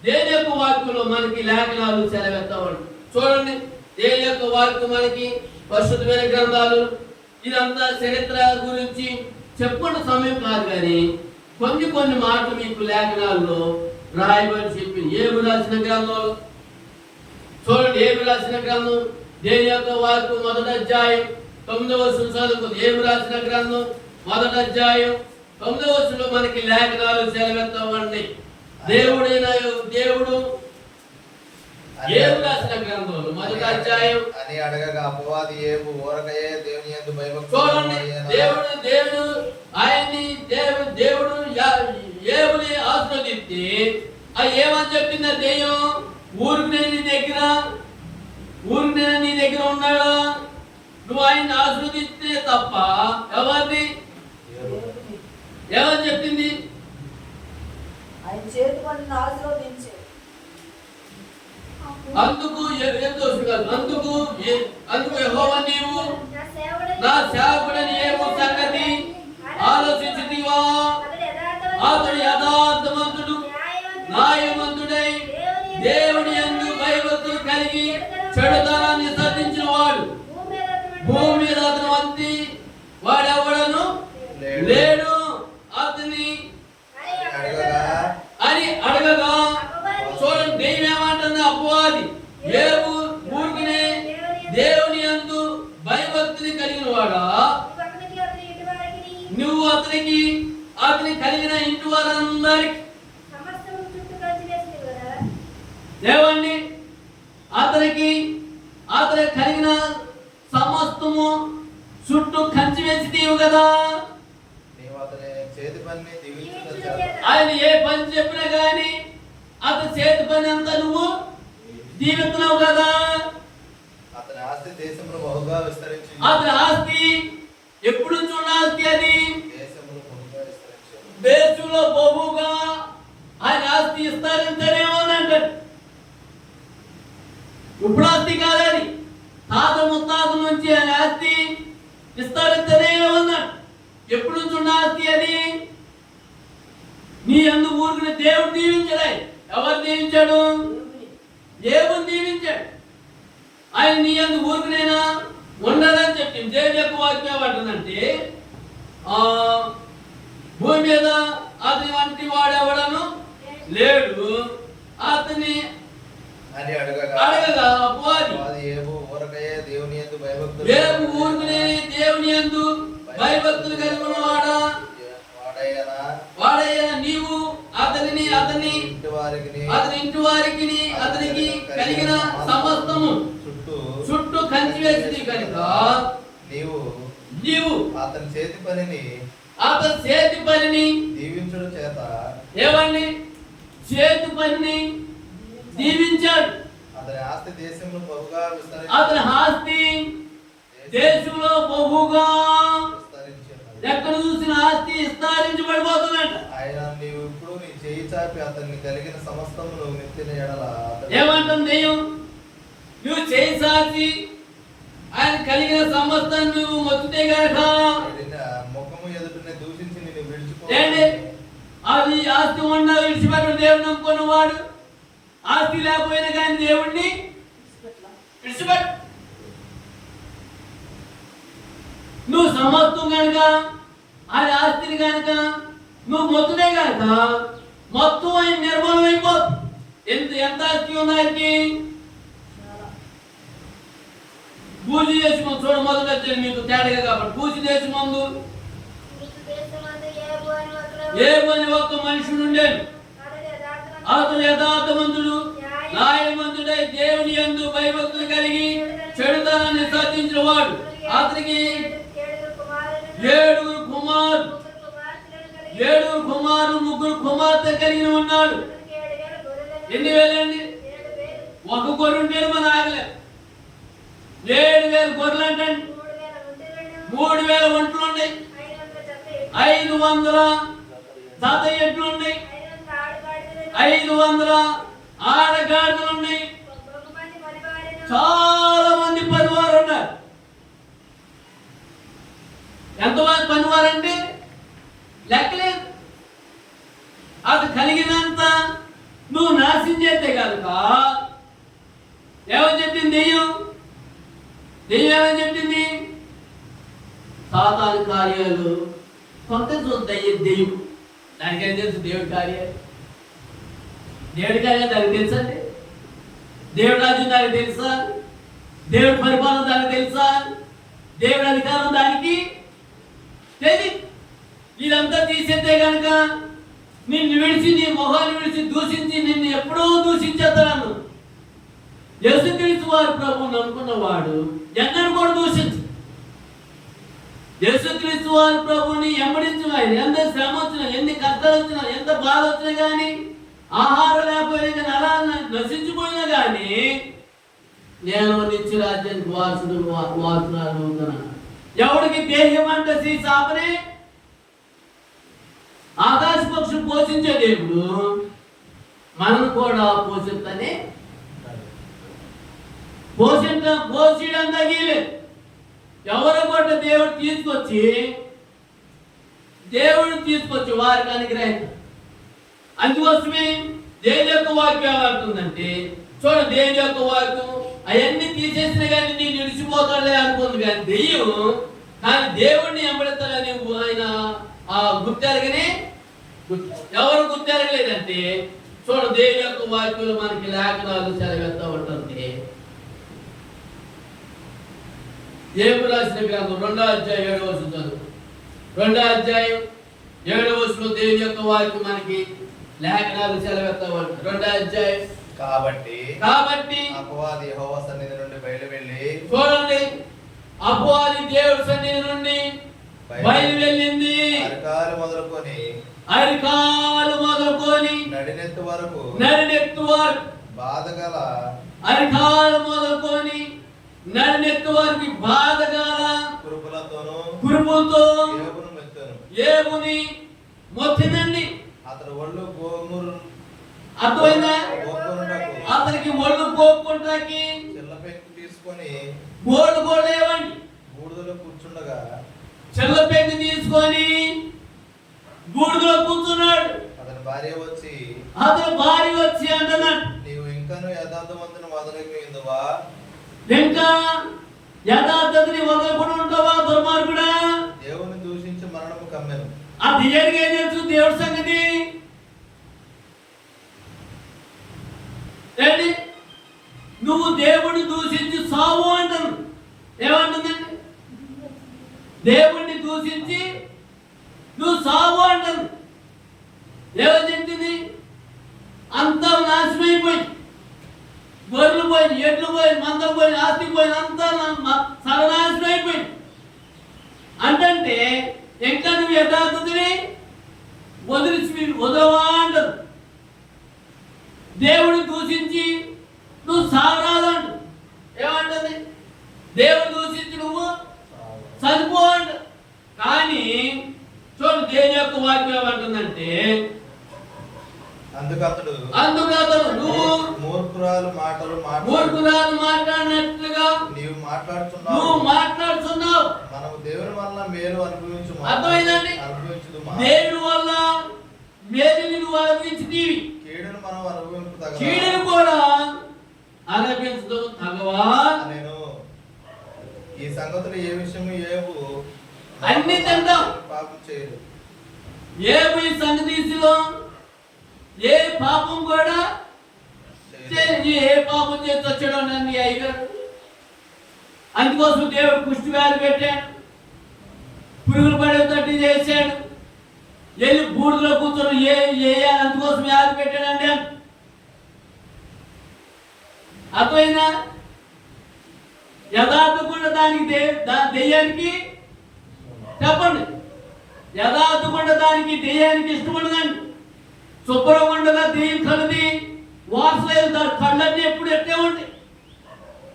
దేవుని యొక్క వాక్యంలో మనకి లేఖనాలు సెలవెత్తాడు. చూడండి, దేవుని యొక్క వాక్యం మనకి పరిశుద్ధమైన గ్రంథాలు, ఇదంతా చరిత్ర గురించి చెప్పుకున్న సమయం కాదు, కానీ కొన్ని మాటలు మీకు లేఖనాల్లో రాయబడి చెప్పి ఏమి రాసిన గ్రంథాలు చూడండి. ఏమి రాసిన గ్రంథం? దేవుని యొక్క వాక్యం 1వ అధ్యాయం 9వ వచనం చదువుకుంది. ఏమి రాసిన గ్రంథం? 1వ అధ్యాయం 9వ వచనంలో మనకి లేఖనాలు సెలవెత్తవండి. దేవుడు ఏమి రాసిన గ్రంథం? 1వ అధ్యాయం అని అడగగా అపవాది ఏబు ఊరకయే దేవుని యందు భయభక్తులు చూడండి. దేవుడు ఆయన్ని దేవుడు ఏబుని ఆశీర్వదిస్తే ఏమని చెప్పింది? దెయ్యం ఊరికి నీ దగ్గర ఉన్నాడా? నువ్వు ఆయన్ని ఆశీర్వదిస్తే తప్ప ఎవరిని చెప్పింది? ఆయన చేతి పనిని ఆశీర్వదించే అందుకు యెహోవా నీవు నా సేవకుడని ఏమో సంగతి ఆలోచించితివా? అతడు యథార్థవంతుడు, న్యాయవంతుడై దేవుని యందు భయభక్తులు కలిగి చెడుతనాన్ని సాధించిన వాడు. భూమి మీద అతను వంటి వాడెవడను లేడు అతని అని అడగగా చూడండి, దెయ్యం ఏమంటుంది? అపవాది ఏబు ఊరికనే దేవుని యందు భయభక్తిని కలిగిన వాడా? నువ్వు అతని కలిగిన ఇంటి వారందరికి ఏమండి అతనికి కలిగిన సమస్తము చుట్టూ కంచి వేసి తీవు కదా. ఆయన ఏ పని చెప్పినా గాని అతని చేతి పని అంతా నువ్వు దీవిస్తున్నావు కదా. అతని ఆస్తి దేశంలో బహుగా విస్తరించింది. అతని ఆస్తి ఎప్పుడు చూడ ఆస్తి అది దేశంలో బహుగా విస్తరించింది. దేశంలో బహుగా ఆయన ఆస్తి విస్తరించనేమో అని అంటాడు. ఇప్పుడు ఆస్తి కాదని తాత ముత్తాతల నుంచి ఆయన ఆస్తి విస్తరించనేమో అన్నాడు. ఎప్పుడు చూడ ఆస్తి అది నీ అందు ఊరికి దేవుడు దీవించలే. ఎవరు దీవించాడు? దేవుడు దీవించాడు. ఆయన నీ అందు ఊరికనైనా ఉండాలని చెప్పింది. దేవుని యొక్క వాక్యం అంటుందంటే భూమి మీద అతని వంటి వాడెవడను లేడు అతని అని అడగగా అపవాది ఏబు ఊరకయే దేవుని యందు భయభక్తులు దేవుని యందు భయభక్తులు కలిగిన వాడయ్యా నీవు అతని ఇంటి వారికి అతనికి కలిగిన సమస్తము చుట్టూ కంచి వేసింది కనుక నీవు అతని చేతి పనిని దీవించడం చేత ఏమండి చేతి పనిని దీవించాడు. అతని ఆస్తి దేశంలో బహుగా ఎక్కడ చూసిన ఆస్తి విస్తరించబడిపోతుందంట. ఆయన నీవు ఇప్పుడు నీ చేయి చాపి అతన్ని కలిగిన సమస్తమును నెత్తిన ఎడల ఏమంటుంది దెయ్యం? నువ్వు చేయి చాచి ఆయన కలిగిన సమస్తాన్ని నువ్వు మొత్తితే గనక ముఖము ఎదుటనే దూషించి నిన్ను విడిచిపో. అది ఆస్తి ఉన్న విడిచిపెట్టు దేవుడు నమ్ముకున్నవాడు ఆస్తి లేకపోయినా కానీ దేవుడిని విడిచిపెట్టు. నువ్వు సమస్తం కనుక అది ఆస్తిని కనుక నువ్వు మొత్తునే కనుక మొత్తం ఆయన నిర్మూలన అయిపోతుంది. ఎంత ఆస్తి ఉంది ఆయనకి? పూజ చేసి ముందు చూడ మొదట వచ్చేది మీకు తేడాగా కాబట్టి పూజ చేసి ముందు ఏ పని ఒక్క మనుషుడు ఉండేది. అతను యథార్థవంతుడు న్యాయవంతుడై దేవుని యందు భయభక్తులు కలిగి చెడుతనాన్ని సాధించిన వాడు. అతనికి 7 కుమారులు 3 కుమార్తె కలిగి ఉన్నాడు. ఎన్ని వేలండి? ఒక గొర్రె ఉంటే మనం ఆగలేదు. 7,000 గొర్రెలు అంటే 3,000 ఒంట్లు ఉన్నాయి, 500 జత ఎడ్లు ఉన్నాయి, 500 ఆడగాడిదలు ఉన్నాయి, చాలా మంది పనివారు ఉన్నారు. ఎంతమంది పనివారు అంటే లెక్కలేదు. అది కలిగినంత నువ్వు నాశనం చేస్తే కనుక ఏమని చెప్పింది దెయ్యం? ఏమని చెప్పింది? సాతాను కార్యాలు కొంత దెయ్యం. దానికేం తెలుసు? దేవుడి కార్యాలు దానికి తెలుసండి. దేవుడి రాజ్యం దానికి తెలుసా? దేవుడి పరిపాలన దానికి తెలుసా? దేవుడి అధికారం దానికి తెలియదు. ఇదంతా తీసేస్తే కనుక నిన్ను విడిచి, నీ మొహాన్ని విడిచి దూషించి నిన్ను ఎప్పుడూ దూషించేస్తాను. యేసుక్రీస్తు వారి ప్రభువుని అనుకున్నవాడు ఎన్నడూ కూడా దూషించు. యేసుక్రీస్తు వారి ప్రభువుని ఎంబడించిన ఎంత శ్రమ వచ్చినా, ఎన్ని కష్టాలు వచ్చినా, ఎంత బాధ వచ్చినా కానీ, ఆహారం లేకపోయినా కానీ, అలా నశించిపోయినా కానీ నేను నిత్య రాజ్యానికి వారసుడు. ఎవడికి దేహం అంటే సీసాపనే ఆకాశ పక్షులు పోషించే దేవుడు మనల్ని కూడా పోషిస్తానే పోషించడం తగిలేదు. ఎవరో కూడా దేవుడు తీసుకొచ్చి వారికి అనుగ్రహించారు. అందుకోసమే దేవుని యొక్క వాక్యం ఏమంటుందంటే, చూడ దేవుని యొక్క వాక్యం అవన్నీ తీసేసిన కానీ నేను విడిచిపోతాడే అనుకుంది. కానీ దెయ్యం కానీ దేవుడిని ఎంబడతాడని ఆయన గుర్తెరగనే ఎవరు గుర్తెరగలేదంటే, చూడ దేవుని యొక్క వాక్యంలో మనకి లేఖనాలు సెలవెత్తా ఉంటుంది. ఏబులు రాసిన గ్రంథం 2వ అధ్యాయం 7వ వచనం చదువు. 2వ అధ్యాయం 7వ వచనంలో దేవుని యొక్క వాక్యం మనకి లేఖనాలు సెలవెత్తా ఉంటుంది. 2వ అధ్యాయం. కాబట్టి అపవాది యెహోవా సన్నిధి నుండి బయలు వెళ్ళి, చూడండి, అపవాది దేవుడి సన్నిధి నుండి బయలు వెళ్ళింది. అరికాలు మొదలుకొని నడినెత్తు వరకు బాధగల అరికాలు మొదలుకొని నడినెత్తు వరకు బాధగల కురుపులతో ఏముని మొత్తినండి. అతడు ఒళ్ళు గోమురు అర్థమైందా? అతనికి ఒళ్ళు పోపుకుంటాకి చిల్లపెక్కు తీసుకొని గోడు ఏవండి బూడిదలో కూర్చుండగా, చిల్లపెక్కు తీసుకొని బూడిదలో కూర్చున్నాడు. అతని భార్య వచ్చి అంటున్నాడు, నీవు ఇంకాను యథార్థవంతుని వదలకపోయిందువా? ఇంకా యథార్థతని వదలకుండా ఉంటావా దుర్మార్గుడా? దేవుని దూషించి మరణము కమ్మెను. అది ఏం తెలుసు దేవుడి సంగతి ఏంటి? నువ్వు దేవుడిని దూషించి సావు అంటాను. ఏమంటుందండి? దేవుడిని దూషించి నువ్వు సావు అంటాను. ఏమని చెప్పింది? అంతా నాశనమైపోయింది. గొర్రెలు పోయింది, ఎడ్లు పోయింది, మందలు పోయింది, ఆస్తి పోయింది, అంతా సర్వనాశనం అయిపోయింది. అంటే ఇంకా నువ్వు యథార్థతని వదలవా అంటారు. దేవుడిని దూషించి నువ్వు సావరాదంట. ఏమంటుంది? దేవుడు దూషించి నువ్వు చనిపో అంట. కానీ చూడు దేవుని యొక్క వాక్యం ఏమంటుందంటే, అందుకతడు నువ్వు మూర్ఖురాలు మాట్లాడినట్లుగా నీవు మాట్లాడుతున్నావు. మనము దేవుని వల్ల మేలు అనుభవించు. అర్థమైందండి? దేవుని వల్ల మేలుని నువ్వు అనుభవించి కీడును మనం అనుభవించు కీడును కూడా అనుభవించదు తగవా. నేను ఈ సంగతులు ఏ విషయము ఏవు అన్ని తింటాం. పాపం చేయదు. ఏమి సంగతిలో ఏ పాపం కూడా ఏ పాపం చేసి వచ్చాడో నన్ను అయ్యగారు. అందుకోసం దేవుడు కుష్టి వ్యాధి పెట్టాడు, పురుగులు పడే తట్టి చేశాడు, వెళ్ళి బూడిదలో కూర్చొని అందుకోసం వ్యాధి పెట్టాడండి. అర్థమైనా? యథార్థకుండా దానికి దెయ్యానికి చెప్పండి, యథార్థకుండా దానికి దెయ్యానికి ఇష్టపడదండి. శుభ్రంగా దెయ్యం కలది వాసలేదు, దాని కళ్ళన్నీ ఎప్పుడు ఎట్టే ఉంటాయి,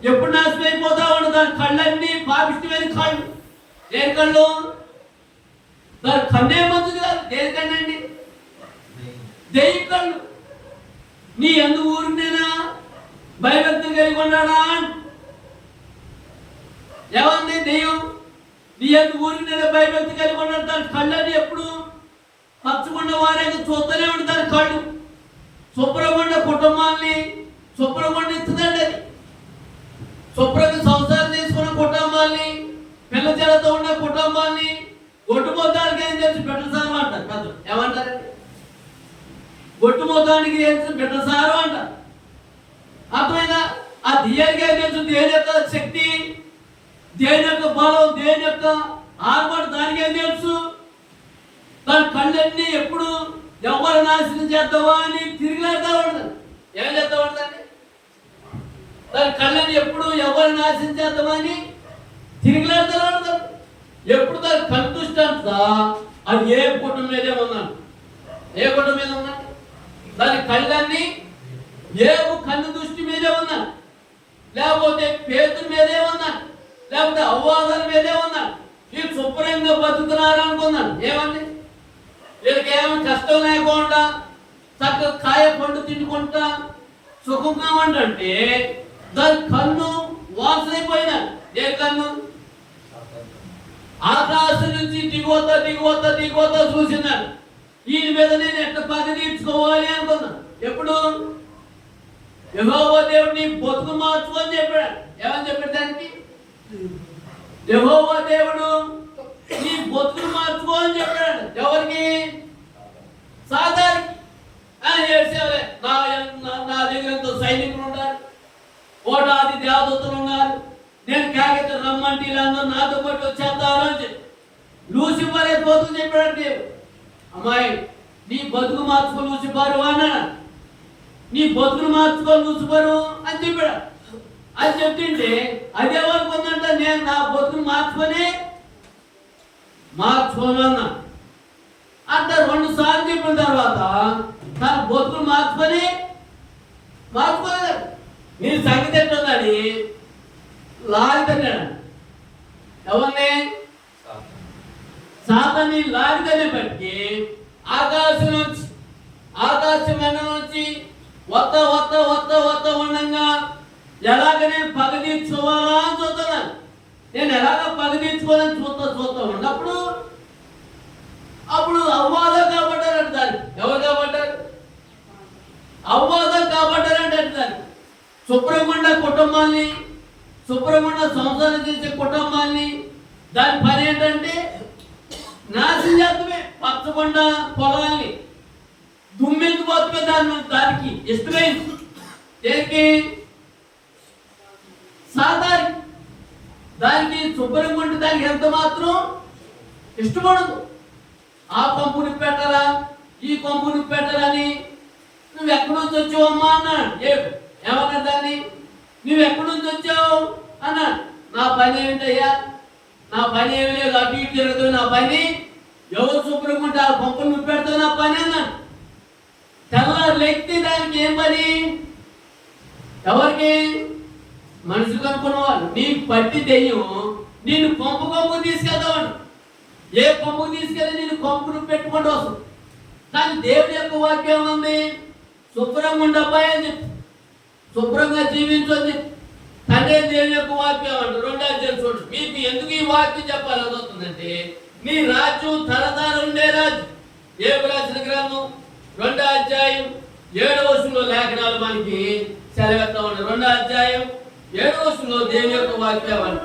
ఎప్పుడు నాశనం అయిపోతా ఉండదు. దాని కళ్ళన్నీ పాపిష్టమైన కళ్ళు. దేని కళ్ళు? దాని కన్నే మంచిది కాదు. దేని కన్నండి? దెయ్యం కళ్ళు. నీ ఎందుకు ఊరినేనా భయభక్తులు కలిగి ఉన్నాడా? ఏమంది దెయ్యం? నీ ఎందుకు ఊరినేనా భయభక్తి కలిగి ఉన్నాడు? దాని కళ్ళని ఎప్పుడు పచ్చకుండా వారే చూస్తూనే ఉంటుంది. దాని కళ్ళు శుభ్రమైన కుటుంబాన్ని శుభ్రమైన ఇస్తుందండి. అది శుభ్రంగా సంసారం తీసుకున్న కుటుంబాన్ని, పిల్ల చెల్లతో ఉన్న కుటుంబాన్ని గొట్టుమోతానికి ఏం చేసి బిడ్డసారం అంటారు. కాదు ఏమంటారండి? గొట్టుమోతానికి ఏం చేసి బిడ్డసారం అంటారు. అర్థమైనా? ఆ దియ్యానికి ఏం చేస్తుంది? దేని యొక్క శక్తి, దేని యొక్క బలం, దేని యొక్క ఆర్భట దానికి ఏం తెలుసు? దాని కళ్ళన్నీ ఎప్పుడు ఎవరు నాశనం చేద్దావా అని తిరిగిలాడుతూ ఉంటుంది. ఏం చేస్తా ఉంటుందండి? దాని కళ్ళని ఎప్పుడు ఎవరు నాశనం చేద్దామా అని తిరిగిలాడుతూ ఉంటుంది. ఎప్పుడు దాని కళ్ళు దృష్టి అంతా అది ఏ కుటుంబం మీదే ఉందండి. ఏ కుటుంబం మీద ఉందండి? దాని కళ్ళన్నీ కన్ను దృష్టి మీదే ఉన్నాను, లేకపోతే పేతుల మీదే ఉన్నాను, లేకపోతే అవ్వాదాల మీదే ఉన్నాను. వీళ్ళు శుభ్రంగా బతుకుతున్నారు అనుకున్నాను. ఏమండి? వీళ్ళకి ఏమైనా కష్టం లేకుండా చక్కగా కాయ పండు తింటుకుంటా సుఖంగా ఉంటే దాని కన్ను వాసనైపోయినా. ఏ కన్ను? ఆకాశం నుంచి దిగువత దిగువత దిగువత చూసినాను. వీళ్ళ మీద నేను ఎట్లా పగ తీర్చుకోవాలి అనుకున్నాను. ఎప్పుడు? యెహోవా దేవుడు నీ బతుకు మార్చుకొని చెప్పాడు. ఏమని చెప్పాడు దానికి? యెహోవా దేవుడు నీ బతుకును మార్చుకో అని చెప్పాడు. ఎవరికి? సాతానికి. చేసేవారే నా దగ్గర ఎంతో సైనికులు ఉన్నారు, కోటాది దేవదూతలు ఉన్నారు, నేను కాగితం రమ్మంటే వీళ్ళందరూ నాతో పాటు వచ్చేద్దారు అని చెప్పి లూసిఫర్ బతుకు చెప్పాడు దేవుడు. అమ్మాయి నీ బతుకు మార్చుకో లూసిఫరు అన్నాడు. నీ బతుకును మార్చుకో లూసిఫరు అని చెప్పాడు. అని చెప్తుంటే అదేమనుకుందంటే నేను నా బతుకును మార్చుకోను అన్నా. అంటే 2 సార్లు చెప్పిన తర్వాత తన బతుకును మార్చుకోలేదు. నీ సంగతి ఎట్టుందని లాగితన్నాడు. ఎవరిని? సాతాన్ని లాగితనే బట్టి ఆకాశం నుంచి వత్త వత్త వత్త వత్త ఉండగా ఎలాగ నేను పగ తీర్చుకోవాలా అని చూస్తున్నాను. నేను ఎలాగ పగ తీర్చుకోవాలని చూస్తా ఉన్నప్పుడు అప్పుడు అవ్వాదం కాబట్టారంట. దాన్ని ఎవరు కాబట్టారు? అవ్వాదం కాబట్టారంటే దాన్ని శుభ్రమండ కుటుంబాన్ని, శుభ్రమండ సంసారం చేసే కుటుంబాన్ని దాని పని ఏంటంటే నాశనం చేస్తమే. పచ్చబండ పొలాన్ని దుమ్మెందుకోవటమే దానికి ఇష్టమైంది. దేనికి? సాతానికి. దానికి శుభ్రంగా ఉంటే దానికి ఎంత మాత్రం ఇష్టపడదు. ఆ కొంపుని పెట్టరా, ఈ కొంపుని పెట్టరని నువ్వు ఎక్కడి నుంచి వచ్చావు అమ్మా అన్నాడు. ఏమన్నా దాన్ని? నువ్వు ఎక్కడి నుంచి వచ్చావు అన్నాడు. నా పని ఏంటయ్యా? నా పని ఏమి లేదు, అటు ఇటు తిరగదు. నా పని ఎవరు శుభ్రంగా ఉంటే ఆ కొంపుని నువ్వు పెడతావు నా పని అన్నాడు. తెల్లారు లెక్కి దానికి ఏం పని? ఎవరికి? మనుషులు అనుకున్నవాళ్ళు. నీకు పట్టి దెయ్యం నిన్ను కొంపు తీసుకెళ్తావాడు. ఏ కొంపు తీసుకెళ్ళి నేను కొంపును పెట్టుకుంటూ వస్తాం. కానీ దేవుడి యొక్క వాక్యం ఉంది, శుభ్రంగా ఉండబ్బాయి అని చెప్పి, శుభ్రంగా జీవించని తండ్రి దేవుని యొక్క వాక్యం అంట. 2వ అధ్యాయం చూడండి. మీకు ఎందుకు ఈ వాక్యం చెప్పాలని వస్తుందంటే నీ రాజ్యం తరతరం ఉండే రాజ్యం. ఏబు రాసిన గ్రంథం 2వ అధ్యాయం 7వ వచనంలో లేఖనాలు మనకి సెలవెత్తా ఉన్నాయి. 2వ అధ్యాయం 7వ వచనంలో దేవుని యొక్క వాక్యం అంట.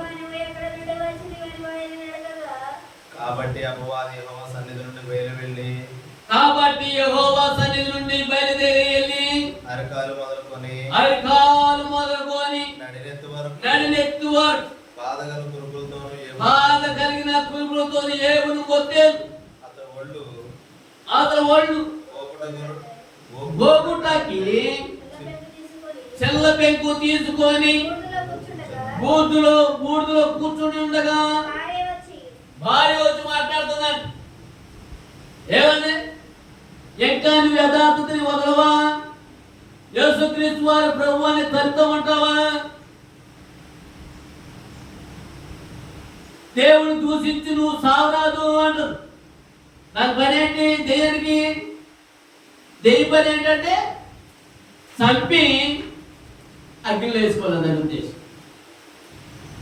కాబట్టి అపవాది యెహోవా సన్నిధి నుండి వెళ్ళి కాబట్టి యెహోవా సన్నిధి నుండి బయలుదేరి వెళ్ళి అరకాలు మొదలుకొని నడినెత్తు వరకు బాధ కలిగిన కురుపులతో ఏవును కొట్టేను. అతని ఒళ్ళు గోగుటకి చెల్ల పెంకు తీసుకొని బూర్దులో కూర్చుని ఉండగా భార్య వచ్చి మాట్లాడుతున్నాడు. ఏమని? ఇంకా నువ్వు యథార్థతని వదలవా? యేసుక్రీస్తు వారి ప్రభు అని తల్లితో ఉంటావా? దేవుని దూషించి నువ్వు సావరాదు అంటారు. నాకు పని ఏంటి? దేనికి దేని పని ఏంటంటే చంపి అగ్గిలో వేసుకోవాలని ఉద్దేశం.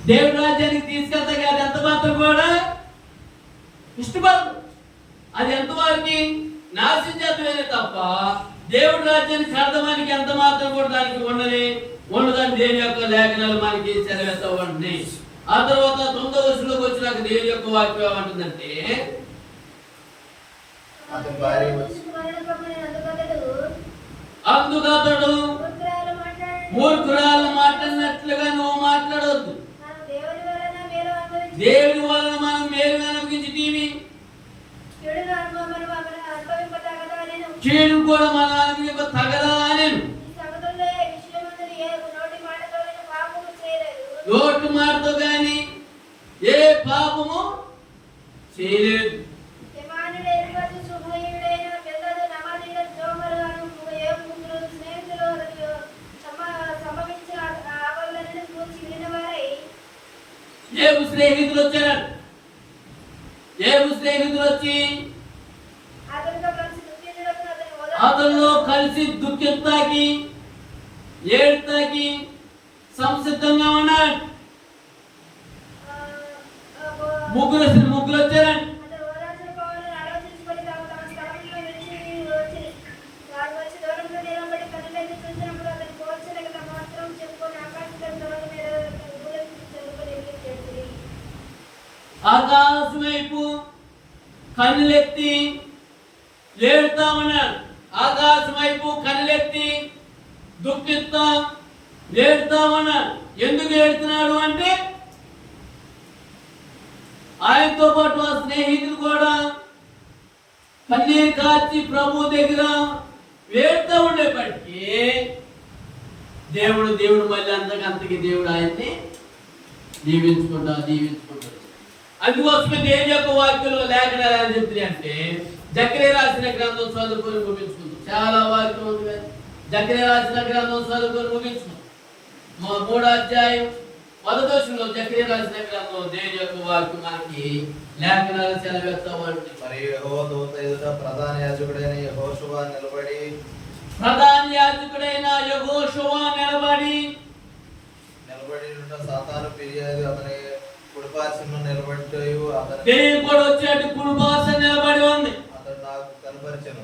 దేవుడి రాజ్యానికి తీసుకెళ్తా అది ఎంత మాత్రం కూడా ఇష్టపడదు. అది ఎంతవరకు నాశించేతమే తప్ప దేవుడి రాజ్యానికి కడతానికి ఎంత మాత్రం కూడా దానికి ఉండదని దేవుని యొక్క లేఖనాలు మనకి సెలవిస్తా ఉంటున్నాయి. ఆ తర్వాత 9వ వచనంలోకి వచ్చినాక దేవుని యొక్క వాక్యం ఏమంటుందంటే అందుకతడు మూర్ఖురాలు మాట్లాడినట్లుగా నువ్వు మాట్లాడవద్దు. దేవుని వలన మనం మేలు అనుభవించి కీడు కూడా మనం అనుభవింప తగదా అని నోటి మాటతో గాని ఏ పాపము చేయలేదు. ఏబు స్నేహితులు వచ్చారు. ఏబు స్నేహితులు వచ్చి అతనిలో కలిసి దుఃఖిస్తాకి ఏడుతాకి సంసిద్ధంగా ఉన్నాడు. ముగ్గురు వచ్చారండి. ఆకాశం వైపు కన్నులెత్తి ఏడుతా ఉన్నాడు. ఆకాశం వైపు కన్నులెత్తి దుఃఖిస్తా ఏడుతా ఉన్నాడు. ఎందుకు ఏడుతున్నాడు అంటే ఆయనతో పాటు ఆ స్నేహితులు కూడా కన్నీరు కార్చి ప్రభు దగ్గర ఏడుతూ ఉండేప్పటికీ దేవుడు మళ్ళీ అంతకి దేవుడు ఆయన్ని దీవించుకుంటాడు. అందుకోసమే దేవుని యొక్క వాక్యంలో లేఖనాలు అని చెప్తున్నాయి అంటే జకర్యా రాసిన గ్రంథం చదువుకొని ముగించుకుంటాం. చాలా వాక్యం ఉంది కదా. జకర్యా రాసిన గ్రంథం చదువుకొని ముగించుకుంటాం. 3వ అధ్యాయం 1వ వచనంలో జకర్యా రాసిన గ్రంథం దేవుని యొక్క వాక్యం మనకి లేఖనాలు సెలవిస్తా ఉంటాయి. మరి యెహోవా దూత ఎదుట ప్రధాన యాజకుడైన యెహోషువ నిలబడి సాతాను ఫిర్యాదు అతని కుడిపార్శ్వమున నిలబెట్టయు నిలబడి ఉంది. అతడు నాకు కనపరిచెను.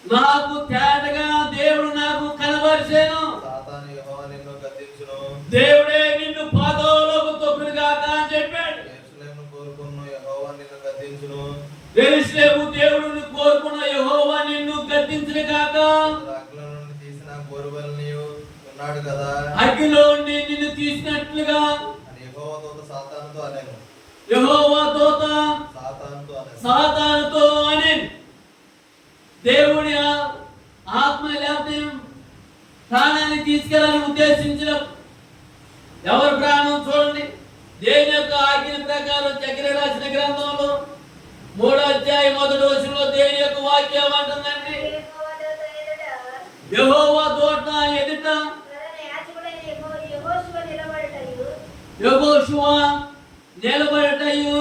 నాకు తేటగా దేవుడు నాకు కనబరిచెను. సాతాను యెహోవా నిన్ను గద్దించును. దేవుడే నిన్ను పాతాళములోకి తొక్కును గాక అని చెప్పాడు. యెరూషలేమును కోరుకున్న యెహోవా నిన్ను గద్దించును. యెరూషలేము దేవుడిని కోరుకున్న యెహోవా నిన్ను గద్దించును గాక. అగ్నిలో నుండి తీసిన గోరుబలినియు ఉన్నాడు కదా. అగ్నిలో నుండి నిన్ను తీసినట్లుగా యెహోవా దూత సాతానుతో అనెను. యెహోవా దూత సాతానుతో అనెను. దేవుడి ఆత్మ లేకపోతే ప్రాణాన్ని తీసుకెళ్ళాలని ఉద్దేశించిన ఎవరి ప్రాణం చూడండి. దేవుని యొక్క ఆజ్ఞ ప్రకారం జకర్యా రాసిన గ్రంథంలో 3వ అధ్యాయం 1వ వచనంలో దేవుని యొక్క వాక్యం ఏమంటుందండి? యెహోవా దూత ఎదుట యెహోషువ నిలబడటయు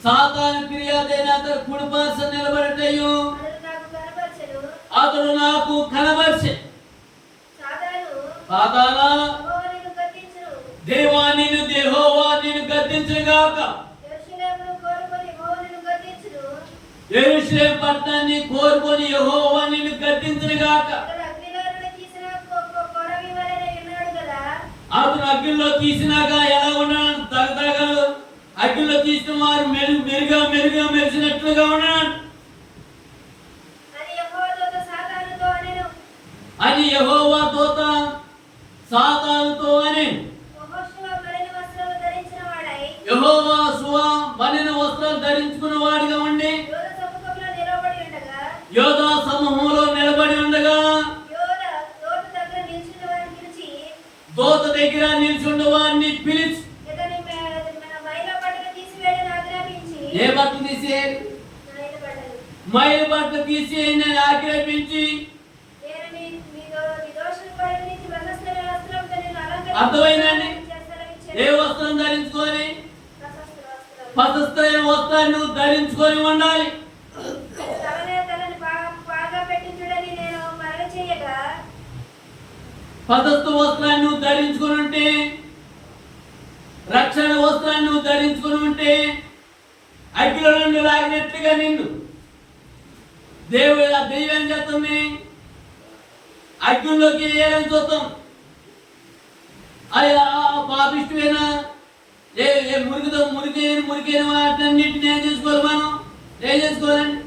సాతాను ఫిర్యాదైన అతడు కుడిపార్శ్వన నిలబడటయు అతడు నాకు కనబరిచెను. సాతానా దేవా నిన్ను యెహోవా నిన్ను గద్దించును గాక. యెరూషలేము పట్టణాన్ని కోరుకొని యెహోవా నిన్ను గద్దించును గాక. అతను అగ్నిలో తీసినాక ఎలా ఉన్నాడు? తగతగలు అగ్నిలో తీసిన వారు మెరుగా మెరిసినట్లుగా ఉన్నాడు అని యెహోవా దూత సాతానుతో అని అనెను. యెహోవా సాతానుతో అని యెహోషువ బలిన వస్త్రములు ధరించిన వాడై యెహోవా బలిన వస్త్రాలు ధరించుకున్న వాడిగా ఉండి యోధా సమూహంలో నిలబడి ఉండగా యోధా సమూహంలో నిలబడి ఉండగా దూత దగ్గర నిలిచిన వారిని దూత దగ్గర నిల్చున్న వారిని పిలిచి పిలిచి ఇతని మన మైల బట్టలు తీసివేయని ఆజ్ఞాపించి ఏ బట్టలు తీసేయాలి? మైల బట్టలు మైలు బట్టలు తీసేయని ఆజ్ఞాపించి నేను మీ దోషులు పరిగణించి వస్త్రమైన వస్త్రంతో నేను అర్థమైందండి? అలంకరించాను. ఏ వస్త్రం ధరించుకొని? వస్త్రం పసస్త్రైన వస్త్రాన్ని ధరించుకొని ఉండాలి. తలని బాగా పెట్టించుడని నేను మరణ చేయగా పదస్తు వస్త్రాన్ని ధరించుకుని ఉంటే, రక్షణ వస్త్రాన్ని ధరించుకుని ఉంటే అగ్నిలో నుండి లాగినట్లుగా నిన్ను దెయ్యం చేస్తుంది అగ్నిలోకి వేయాలని చూస్తాం. అది పాపిష్టమైన మురికైన వాటన్నిటిని ఏం చేసుకోవాలి? మనం ఏం చేసుకోవాలండి?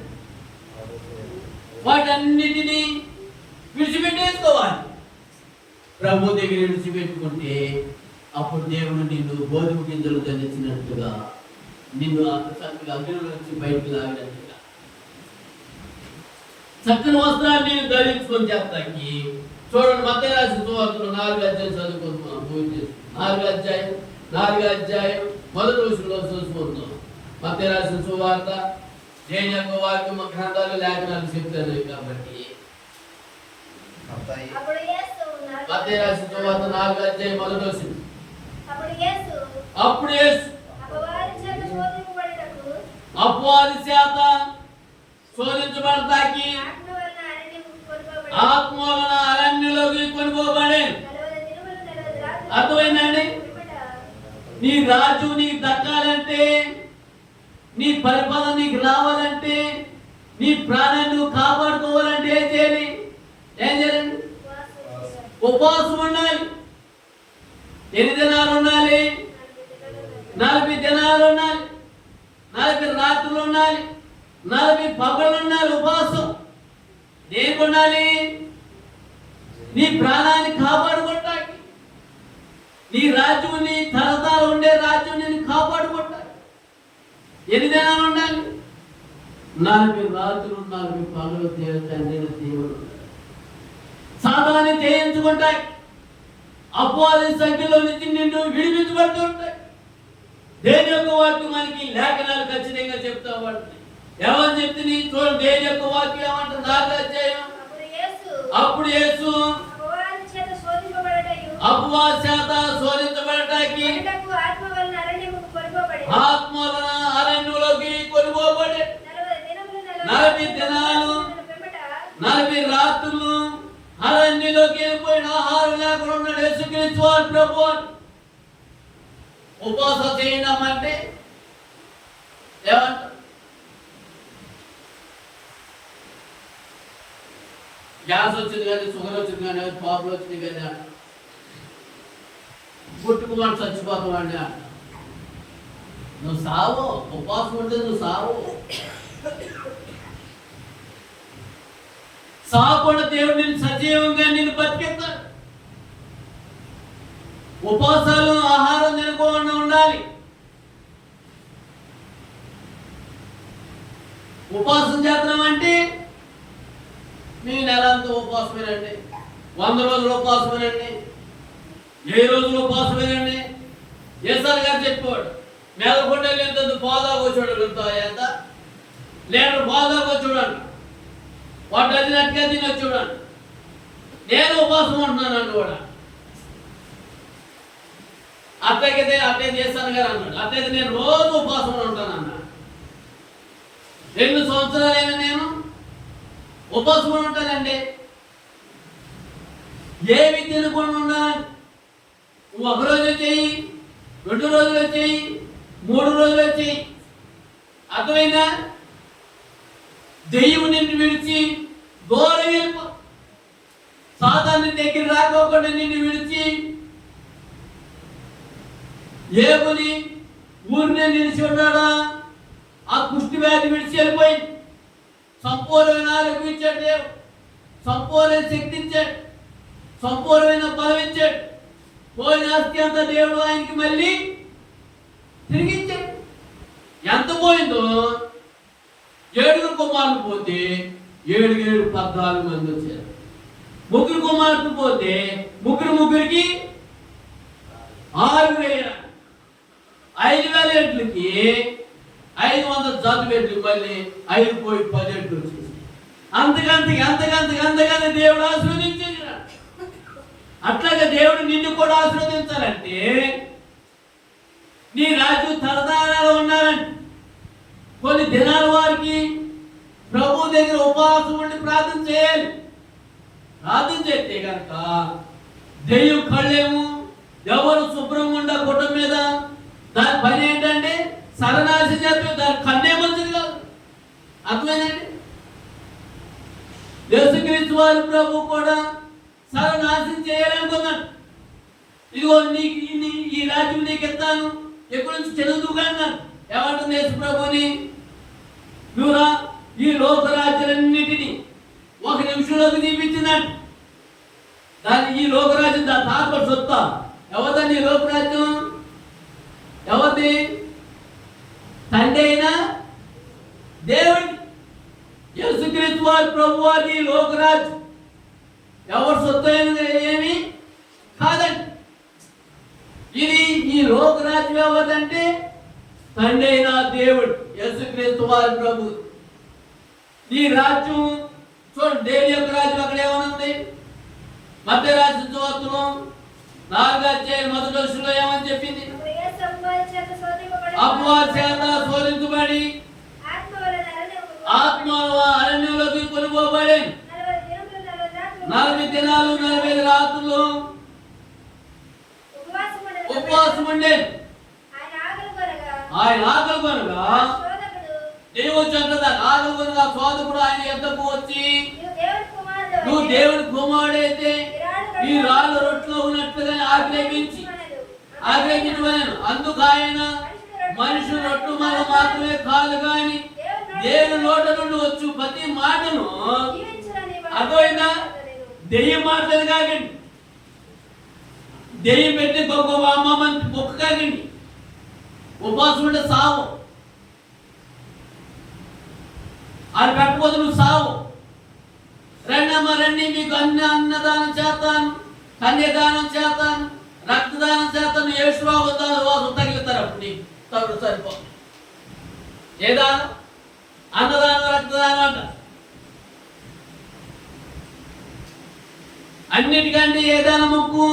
వాటన్నిటిని విడిచిపెట్టేసుకోవాలి. ప్రభు దగ్గర విడిచిపెట్టుకుంటే అప్పుడు దేవుడు నిన్ను గోధుమ గింజలు ధరించినట్లుగా నిన్ను అగ్నిలో నుంచి బయటకు లాగినట్లుగా చక్కని వస్త్రాన్ని నేను ధరించుకొని చేస్తాకి. చూడండి, మత్తయి రాసిన సువార్తలో 4వ అధ్యాయం చదువుకుంటున్నాం. 4వ అధ్యాయం మొదటి వచనంలో చూసుకుంటున్నాం. మత్తయి రాసిన సువార్త నేను యొక్క వాక్యం గ్రంథాలు లేఖనాలు చెప్తాను కాబట్టి అప్పుడు యేసు మత్తయి రాసిన సువార్త 4వ అధ్యాయం మొదటి వచనం. అప్పుడు యేసు అప్పుడు యేసు అపవాది చేత శోధింపబడుటకు అపవాది చేత శోధించబడతాకి ఆత్మ వలన అరణ్యంలోకి కొనిపోబడే. అర్థమైందండి? నీ రాజు నీకు దక్కాలంటే, నీ పరిపాలన నీకు రావాలంటే, నీ ప్రాణాన్ని నువ్వు కాపాడుకోవాలంటే ఏం చేయాలి? ఉపవాసం ఉండాలి. ఎన్ని దినాలు ఉండాలి? 40 దినాలు ఉండాలి, 40 రాత్రులు ఉండాలి, 40 పగలు ఉండాలి. ఉపవాసం దేనికి ఉండాలి? నీ ప్రాణాన్ని కాపాడుకుంటాకి, నీ రాజ్యం, నీ తరతరాలు ఉండే రాజ్యం నేను కాపాడుకుంటాకి. ఎన్ని దినాలు ఉండాలి? 40 రాత్రులు, 40 పగలు దేవుడు సాతాన్ని జయించుకుంటాయి. అపవాది సంఖ్యలో నుంచి నిన్ను విడిపించబడుతుంటాయి. దేని యొక్క వాక్యం మనకి లేఖనాలు ఖచ్చితంగా చెప్తా పడుతుంది. ఏమని చెప్తుంది చూడండి, దేని యొక్క వాక్యం ఏమంటుంది? 4వ అధ్యాయం. అప్పుడు యేసు అపవాది చేత శోధించబడటానికి ఆత్మ వలన అరణ్యంలోకి కొనిపోబడే. 40 దినాలు, 40 రాత్రులు అరణ్యంలోకి వెళ్ళిపోయిన ఆహారం లేకుండా ఉన్నాడు యేసుక్రీస్తు వారు ప్రభు. ఉపవాసం చేయడం అంటే ఏమంటారు? గ్యాస్ వచ్చింది కానీ, షుగర్ వచ్చింది కానీ, పాపులు వచ్చింది కానీ అంట, పుట్టుకుని చచ్చిపోతామండి అంట. నువ్వు సావు, ఉపవాసం ఉంటే నువ్వు సావు. సాకుండా దేవుడు నిన్ను సజీవంగా నిన్ను బతికిస్తాడు. ఉపవాసాలు, ఆహారం తినకుండా ఉండాలి. ఉపవాసం చేస్తున్నాం అంటే మీ నెలంతా ఉపవాసమేనండి, 100 రోజులు ఉపవాసమేనండి, 7 రోజులు ఉపవాసమేనండి. ఏసారి గారు చెప్పేవాడు, నెలకొండలు ఎంత పాదాకు చూడండి, ఎంత లీటర్ పాదాకు చూడండి, వాటి అదినట్టుగా తిన చూడండి. నేను ఉపవాసం ఉంటున్నాను కూడా. అట్టయితే అట్టే చేస్తాను గారు అన్నాడు. అట్టయితే నేను రోజు ఉపవాసం ఉంటాను అన్నాడు. 2 సంవత్సరాలైనా నేను ఉపవాసం ఉంటానండి. ఏమి తినకుండా ఉండాలని, నువ్వు 1 రోజు చెయ్యి, 2 రోజులు చెయ్యి, 3 రోజులు చెయ్యి. అర్థమైందా? దెయ్యం నిన్ను విడిచి దూరం వెళ్ళిపో. సాతాను దగ్గర రాకోకుండా నిన్ను విడిచి ఏబుని ఊరినే నిలిచి ఉన్నాడా? ఆ కుష్టి వ్యాధి విడిచి వెళ్ళిపోయింది. సంపూర్ణమైన ఆరోగ్యం ఇచ్చాడు దేవుడు, సంపూర్ణ శక్తి ఇచ్చాడు, సంపూర్ణమైన బలం ఇచ్చాడు. పోయిన ఆస్తి అంతా దేవుడు ఆయనకి మళ్ళీ తిరిగిచ్చాడు. ఎంత పోయిందో, 7 కుమారులు పోతే 14 మంది వచ్చారు. 3 కుమారులు పోతే ముగ్గురికి 6,000. 5,000 ఎడ్లకి 500 జత ఎడ్లు, మళ్ళీ 5 పోయి 10 ఎడ్లు వచ్చేసి అంతకంతకి దేవుడు ఆశీర్వదించాడు. అట్లాగే దేవుడు నిన్ను కూడా ఆశీర్వదించాలంటే నీ రాజు తరతరాలు ఉన్నారంటే కొన్ని దినాల వారికి ప్రభు దగ్గర ఉపవాసం ఉండి ప్రార్థన చేయాలి. ప్రార్థన చేస్తే కనుక దెయ్యం కళ్ళేము ఎవరు శుభ్రంగా ఉండ గుట్ట మీద దాని పని ఏంటంటే సరనాశం చేస్తే దాని కన్నే మంచిది కాదు. అర్థమైందండి? యేసుక్రీస్తు వారి ప్రభు కూడా సర్వనాశనం చేయాలనుకున్నాను. ఇదిగో ఈ రాజ్యం నీకు ఇస్తాను, ఎక్కడి నుంచి చెందుతుగా అన్నాను. ఏమంటుంది యేసు ప్రభుని? నువ్వురా ఈ లోక రాజ్యాలన్నిటినీ 1 నిమిషంలోకి చూపించినాడు. దాన్ని ఈ లోకరాజ్యం దాని తాత సొత్తా. ఎవరిదండి ఈ లోకరాజ్యం? ఎవరిది? తండ్రి అయినా దేవుడి. యేసుక్రీస్తు వారి ప్రభు వారి లోకరాజ్యం ఎవరు సొత్తు ఏమి కాదండి. ఇది ఈ లోకరాజ్యం ఎవరిదంటే తండ్రి అయినా దేవుడు, యేసుక్రీస్తు వారి ప్రభు. ఈ రాజ్యం చూడండి, దేవుని యొక్క రాజ్యం అక్కడ ఏమనుంది? మధ్య రాజ్య చోత్రం 4వ అధ్యాయం 1వ వచనంలో ఏమని చెప్పింది? అపవాది చేత శోధించబడి ఆత్మ అరణ్యంలోకి కొనుకోబడి 40 దినాలు 40 రాత్రులు ఉపవాసం ఉండే. ఆయన ఆకలి కొనగా దేవుడు చెంతదా ఆకలి కొనగా సోదకుడు ఆయన యొద్దకు వచ్చి, నువ్వు దేవుని కుమారుడైతే ఈ రాళ్ళ రొట్టెలో ఉన్నట్లుగా ఆగ్రహించమన్నాను. అందుకు ఆయన మనుషుల రొట్టు మన మాత్రమే కాదు కానీ దేవుని నోట నుండి వచ్చు ప్రతి మాటను, అర్థమైందా? దెయ్యం మాటలు కాకండి, దెయ్యం పెట్టి గొప్ప అమ్మ బొక్క కాకండి. ఉపవాసం ఉంటే సావు, అది పెట్టకపోతే నువ్వు సావు. రండమ్మ రండి, మీకు అన్నదానం చేస్తాను, కన్యాదానం చేస్తాను, రక్తదానం చేస్తాను, యేసువాసం తగిలిస్తారు. అప్పుడు నీకు తగులు సరిపో. ఏ దానం? అన్నదానం, రక్తదానం అంట. అన్నిటికంటే ఏ దానం ముక్కు?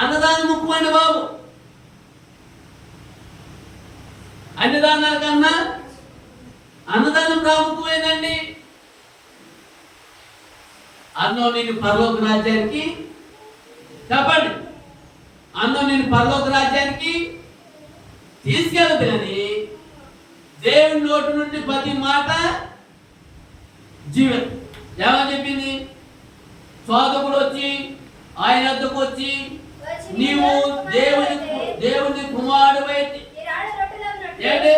అన్నదానం ముక్కు అండి బాబు. అన్ని దానాల కన్నా అన్నదానం ప్రాముఖ్యమైందండి. అన్నం నేను పరలోక రాజ్యానికి, చెప్పండి, అన్నం నేను పరలోక రాజ్యానికి తీసుకెళ్ళదు కానీ దేవుని నోటి నుండి ప్రతి మాట జీవం. ఏమని చెప్పింది? సోదకుడు వచ్చి ఆయన వద్దకు వచ్చి, నీవు దేవుని కుమారుడు అయితే ఏంటి,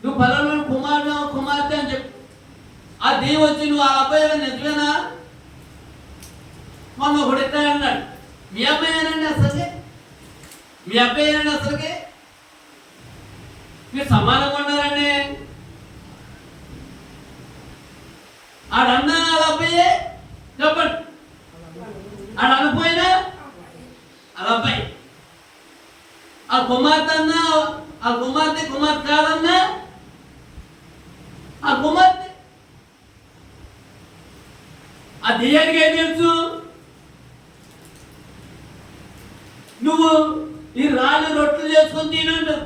నువ్వు పలానా కుమార్తె అని చెప్పు. ఆ దేవు వచ్చి, నువ్వు ఆ అబ్బాయి నిజమేనా? మొన్న ఒకటి ఎట్లా అన్నాడు, మీ అబ్బాయినండి అసలుకే, మీ అబ్బాయినండి అసలుకే, మీరు సమానంగా ఉన్నారండి. ఆడన్నా వాళ్ళ అబ్బాయే, చెప్పండి. ఆడ అనపోయినా వాళ్ళ అబ్బాయి. ఆ కుమార్తె అన్నా, ఆ కుమార్తె కాదన్నా ఆ కుమార్తె. ఆ దెయ్యానికి ఏం తెలుసు? నువ్వు ఈ రాళ్ళు రొట్టెలు చేసుకొని తినండు,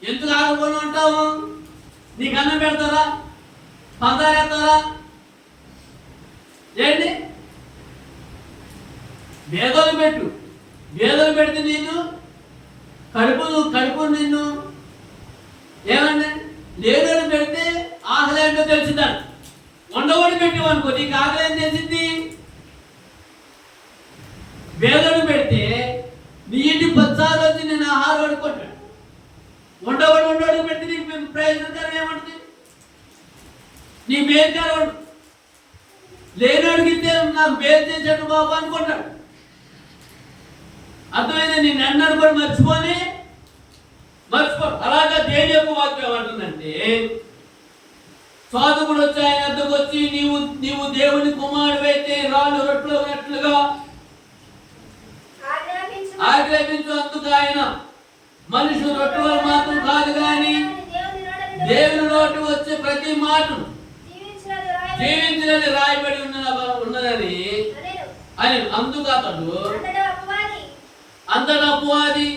ఎందుకు ఆగకుండా ఉంటావు? నీకు అన్నం పెడతారా? పందారేస్తారా? ఏంటి? భేదాలు పెట్టు. భేదాలు పెడితే నేను కడుపు నిన్ను ఏమండి లేదని పెడితే ఆకలి ఏంటో తెలిసిందాడు. ఉండవని పెట్టివనుకో నీకు ఆకలి ఏం తెలిసింది? భేదాలు పెడితే నీ ఇంటి 10 సార్లు వచ్చి నేను ఆహారం వండుకుంటాడు. ఉండడు పెట్టి నీకు ప్రయోజనకరం ఏమంటుంది? నీ మేలుకరం లేని అడిగితే నాకు మేలు చేశాడు బాబు అనుకుంటాడు. అర్థమైంది? నేను అన్నాడు కూడా మర్చిపో. అలాగా దేని యొక్క వాక్యం ఏమంటుందంటే, సాధకుడు వచ్చి ఆయన వద్దకు వచ్చి నీవు దేవుని కుమారుడైతే రాళ్ళు రొట్టెలు ఉన్నట్లుగా ఆజ్ఞాపించు. అందుకు ఆయన మనుషులు రొట్టెలు మాత్రం కాదు కానీ దేవుని నోటి వచ్చే ప్రతి మాటను జీవించినది రాయబడి ఉన్నదని అని. అందుకు అతడు అంతటా అపవాది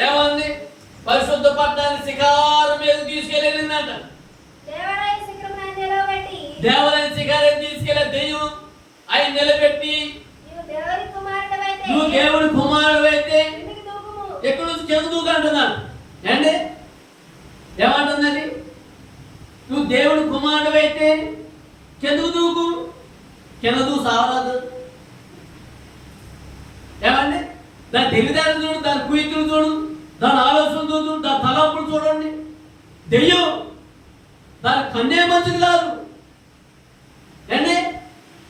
ఏమంది? పరిశుద్ధ పట్టణాన్ని శిఖారు మీద తీసుకెళ్ళిందంట. దేవాలయ శిఖారం తీసుకెళ్ళే దెయ్యం ఆయన నిలబెట్టి, నువ్వు దేవుని కుమారుడు అయితే ఎక్కడి నుంచి కింద దూకంటున్నాను ఏంటి? ఏమంటుందండి? నువ్వు దేవుని కుమారుడు అయితే కిందకు దూకు. కింద దూకు సావరాదు. ఏమండి? దాని తెలివితేటలు చూడు, దాని కుయుక్తులు చూడు, దాని ఆలోచన చూడు, దాని తలంపులు చూడండి. దెయ్యం దాని కన్నే మంచిది కాదు ఏంటి?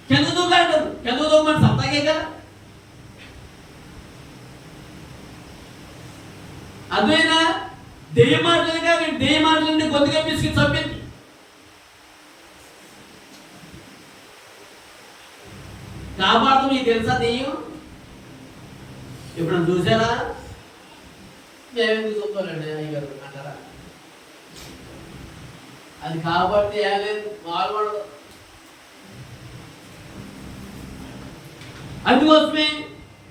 కింద దూకంటారు. కింద దూకమని సత్తాగే కదా. అదేనా దెయ్యం మాటలు కానీ దెయ్యం మాటలంటే కొద్దిగా పిసికి చంపింది. కాపాడుతూ మీకు తెలుసా దెయ్యం? ఇప్పుడు చూసారా? మేమేందుకు చూసుకోవాలండి అయ్యారు అంటారా? అది కాబట్టి ఏలేదు మాల్పడదు. అందుకోసమే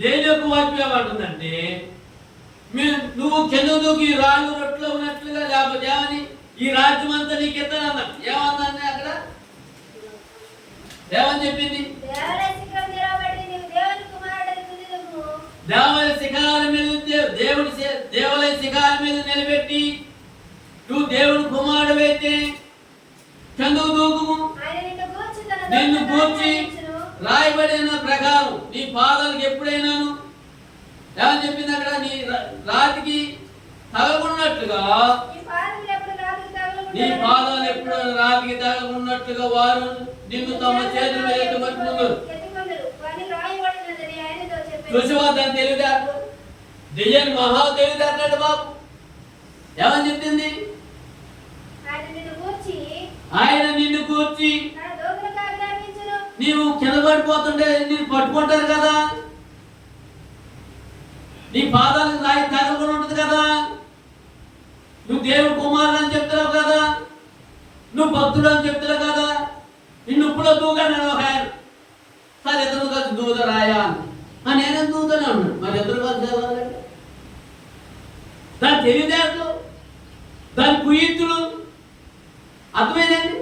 దేని యొక్క వాక్యం ఏమంటుందంటే, నువ్వు కింద దూకి రాళ్ళు రొట్టెలో ఉన్నట్లుగా లేకపోతే ఏమని ఈ రాజ్యం అంతా నీకు ఎత్తనన్నా. ఏమన్నా అక్కడ? ఏమని చెప్పింది? దేవాలయ శిఖరాల మీద దేవాలయ శిఖరాల మీద నిలబెట్టి నువ్వు దేవుని కుమారుడు అయితే కిందకు దూకు. నిన్ను కూర్చి రాయబడిన ప్రకారం నీ పాదాలకు ఎప్పుడైనాను ఏమని చెప్పింది అక్కడ? నీ రాతికి తగకున్నట్లుగా, నీ పాదాలు ఎప్పుడు రాతికి తగకున్నట్లుగా వారు నిన్ను తమ చేతుల మీద ఎత్తుకొట్టుకున్నారు. చూసివా దాన్ని తెలివితేటలు? దెయ్యాన్ని మహా తెలివితేటలు బాబు. ఏమని చెప్పింది? ఆయన నిన్ను కూర్చి నీవు కింద పడిపోతుంటే నిన్ను పట్టుకుంటారు కదా, నీ పాదాలకు రాయి తగలకుండా ఉంటుంది కదా, నువ్వు దేవుడు కుమారుడు అని చెప్తున్నావు కదా, నువ్వు భక్తుడు అని చెప్తున్నావు కదా, నిన్ను ఇప్పుడు దూగాను ఒక ఆయన. సార్ ఇద్దరు కలిసి దూదరాయా అని నేనే దూతనే ఉన్నాడు. మరి ఇద్దరు కలిసి వెళ్ళాలంటే దాని తెలివితేటలు, దాని కుయుక్తులు అర్థమైందండి.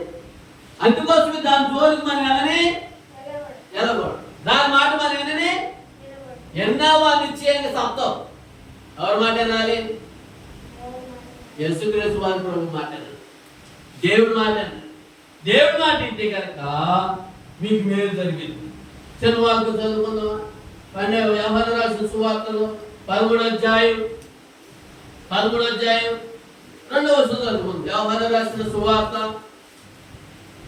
అందుకోసమే దాని జోలికి మనం వెళ్ళకూడదు. దాని మాట మనం విననే ఎన్నావా నిశ్చయంగా సప్తం. ఎవరి మాట వినాలి? యేసుక్రీస్తు వారి ప్రభు మాట వినాలి. దేవుడి మాట వినాలి. దేవుడి మాట ఇంటే కనుక మీకు మేలు జరిగింది. శనివారం చదువుకుందామా? యోహాను రాసిన సువార్తలో 13వ అధ్యాయం 2వ వచనం చదువుకుందాం. యోహాను రాసిన సువార్త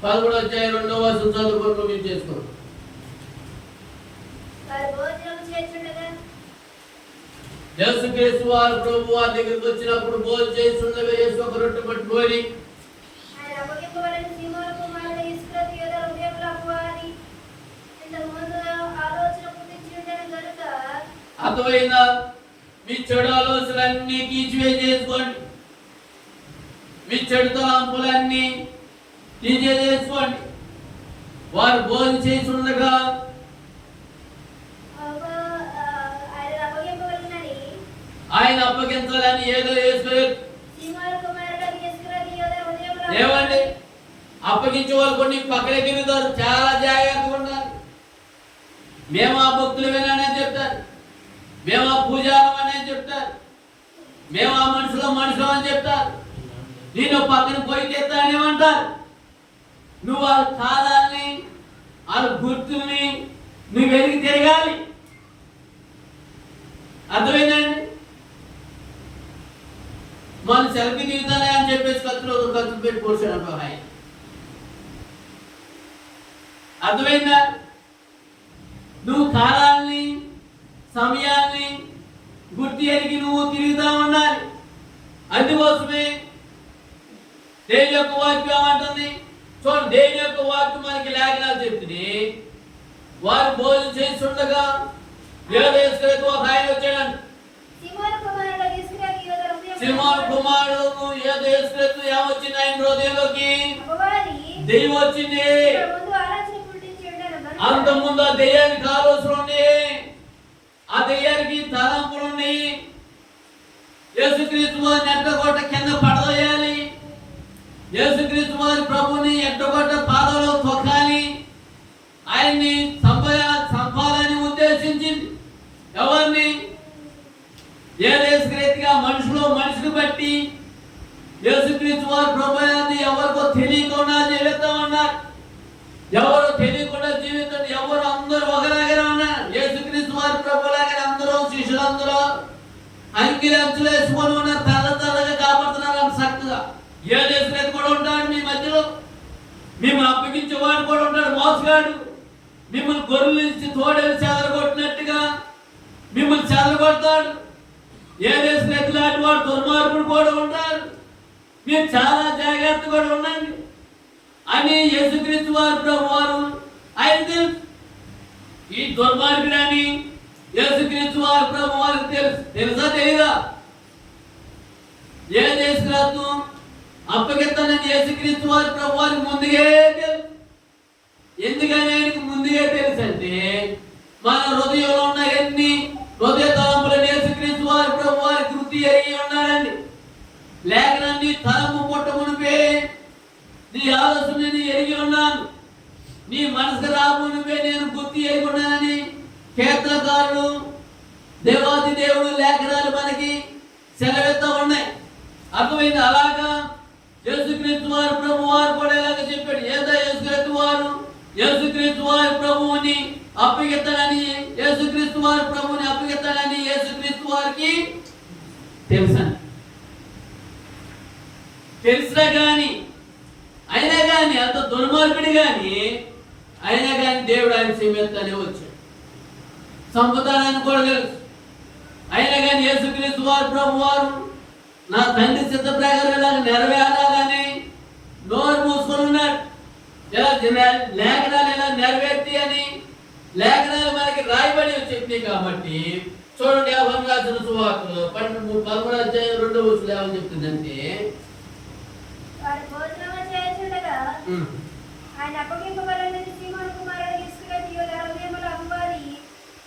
13వ అధ్యాయం 2వ వచనం చదువుకుంటూ మీరు చేసుకోండి. యేసుక్రీస్తు వారు ప్రభు వారి దగ్గరికి వచ్చినప్పుడు భోజనం చేస్తుండగా యేసు ఒక రొట్టె పట్టుకొని అర్థమైందా? మీ చెడు ఆలోచనలన్నీ తీసివేసేసుకోండి. మీ చెడు తలంపులన్నీ తీసేసుకోండి. వారు భోజనం చేసి ఉండగా ఆయన అప్పగించాలని ఏదో ఏమండి అప్పగించే వాళ్ళు కొన్ని పక్కనే తిరుగుతారు. చాలా జాగ్రత్తగా ఉండాలి. మేము ఆ భక్తులమేనని చెప్తారు, మేము ఆ పూజారం అని చెప్తారు, మేము ఆ మనుషులం అని చెప్తారు. నేను పక్కన పోయి తెస్తానేమంటారు. నువ్వు వాళ్ళ కాలాన్ని వాళ్ళ గుర్తుల్ని నువ్వు వెలిగి తిరగాలి. అర్థమైందండి? మన సెల్ఫీ దిగుతానే అని చెప్పేసి ఖర్చు పెట్టి పోసాడు ఆయన. అర్థమైందా? నువ్వు కాలాన్ని సమయాన్ని గుర్తి ఎరిగి నువ్వు తిరుగుతా ఉండాలి. అందుకోసమే దేవుని యొక్క వాక్యం ఏమంటుంది చూడండి. దేవుని యొక్క వాక్యం మనకి లేఖనాలు చెప్తుంది. వారు భోజనం చేస్తుండగా యేసు ఒక ఆయన వచ్చాడు. సిమోను కుమారుడు యేసు ఏమొచ్చింది ఆయన హృదయంలోకి? దెయ్యం వచ్చింది. అంతకుముందు ఆ దెయ్యానికి ఆలోచన ఉంది, ఆ దెయ్యానికి తలంపులు ఉన్నాయి. యేసుక్రీస్తు వారిని ఎట్టగొట్ట కింద పడదోయాలి, యేసుక్రీస్తు వారి ప్రభుని ఎట్టగొట్ట పాదాలు తొక్కాలి, ఆయన్ని చంపాలని ఉద్దేశించింది. ఎవరిని? యేసుక్రీస్తుగా మనుషులు బట్టి యేసుక్రీస్తు వారి ప్రభుని ఎవరికో తెలియకుండా జీవిస్తూ ఉన్నారు. ఎవరు తెలియకుండా జీవితం, ఎవరు అందరూ ఒకలాగానే ఉన్నారు. యేసుక్రీస్తు వారి ప్రభులాగానే అందరూ శిష్యులందరూ అంకిలి అంచులు వేసుకొని ఉన్నారు, తెల్లగా కాపాడుతున్నారు చక్కగా. యేసుక్రీస్తు కూడా ఉంటాడు మీ మధ్యలో. మిమ్మల్ని అప్పగించేవాడు కూడా ఉంటాడు, మోసగాడు. మిమ్మల్ని గొర్రెలు ఇచ్చి తోడేలు చెదరగొట్టినట్టుగా మిమ్మల్ని చెదరగొడతాడు. యేసుక్రీస్తు లాంటి వాడు దుర్మార్గుడు కూడా ఉంటాడు. మీరు చాలా జాగ్రత్త కూడా ఉండండి అని యేసుక్రీస్తు వారు ప్రభు వారు ఆయన తెలుసు. ఈ దుర్మార్గుడని యేసుక్రీస్తు వారు ప్రభు వారికి తెలుసా తెలియదా? యేసుక్రీస్తు అప్పగిస్తానని యేసుక్రీస్తు వారి ప్రభు వారికి ముందుగా తెలుసు. ఎందుకని ఆయనకి ముందుగా తెలుసు అంటే మన హృదయంలో ఉన్న ఎన్ని హృదయ తలంపులను యేసుక్రీస్తు వారి ప్రభు వారి కృతి ఎరిగి ఉన్నాడండి. లేఖనాన్ని తలంపు పుట్టమునిపే నీ ఆలోచన నేను ఎరిగి ఉన్నాను, నీ మనసుకు రామునిపే నేను గుర్తి ఎరిగి ఉన్నానని కీర్తనకారులు దేవాది దేవుడు లేఖనాలు మనకి సెలవిస్తూ ఉన్నాయి. అర్థమైంది? అలాగా యేసుక్రీస్తు వారి ప్రభు వారు కూడా ఇలాగ చెప్పాడు. ఏదో యేసుక్రీస్తు వారి ప్రభువుని అప్పగిస్తానని యేసుక్రీస్తు వారి ప్రభువుని అప్పగిస్తానని యేసుక్రీస్తు వారికి తెలుసా కానీ అయినా కానీ అంత దుర్మార్గుడి కానీ అయినా కానీ దేవుడు ఆయన సీమెత్తనే వచ్చాడు. సంపదాన్ని కూడా తెలుసు. అయినా కానీ యేసుక్రీస్తు వారి ప్రభు వారు నా తండ్రి సిద్ధ ప్రకారం ఇలా నెరవేరాలని నోరు మూసుకొని ఉన్నాడు. ఇలా లేఖనాలు ఇలా నెరవేర్తి అని లేఖనాలు మనకి రాయబడి చెప్పినాయి. కాబట్టి చూడండి, యోహాను రాసిన సువార్తలో 13వ అధ్యాయం 2వ వచనంలో ఏమని చెప్తుందంటే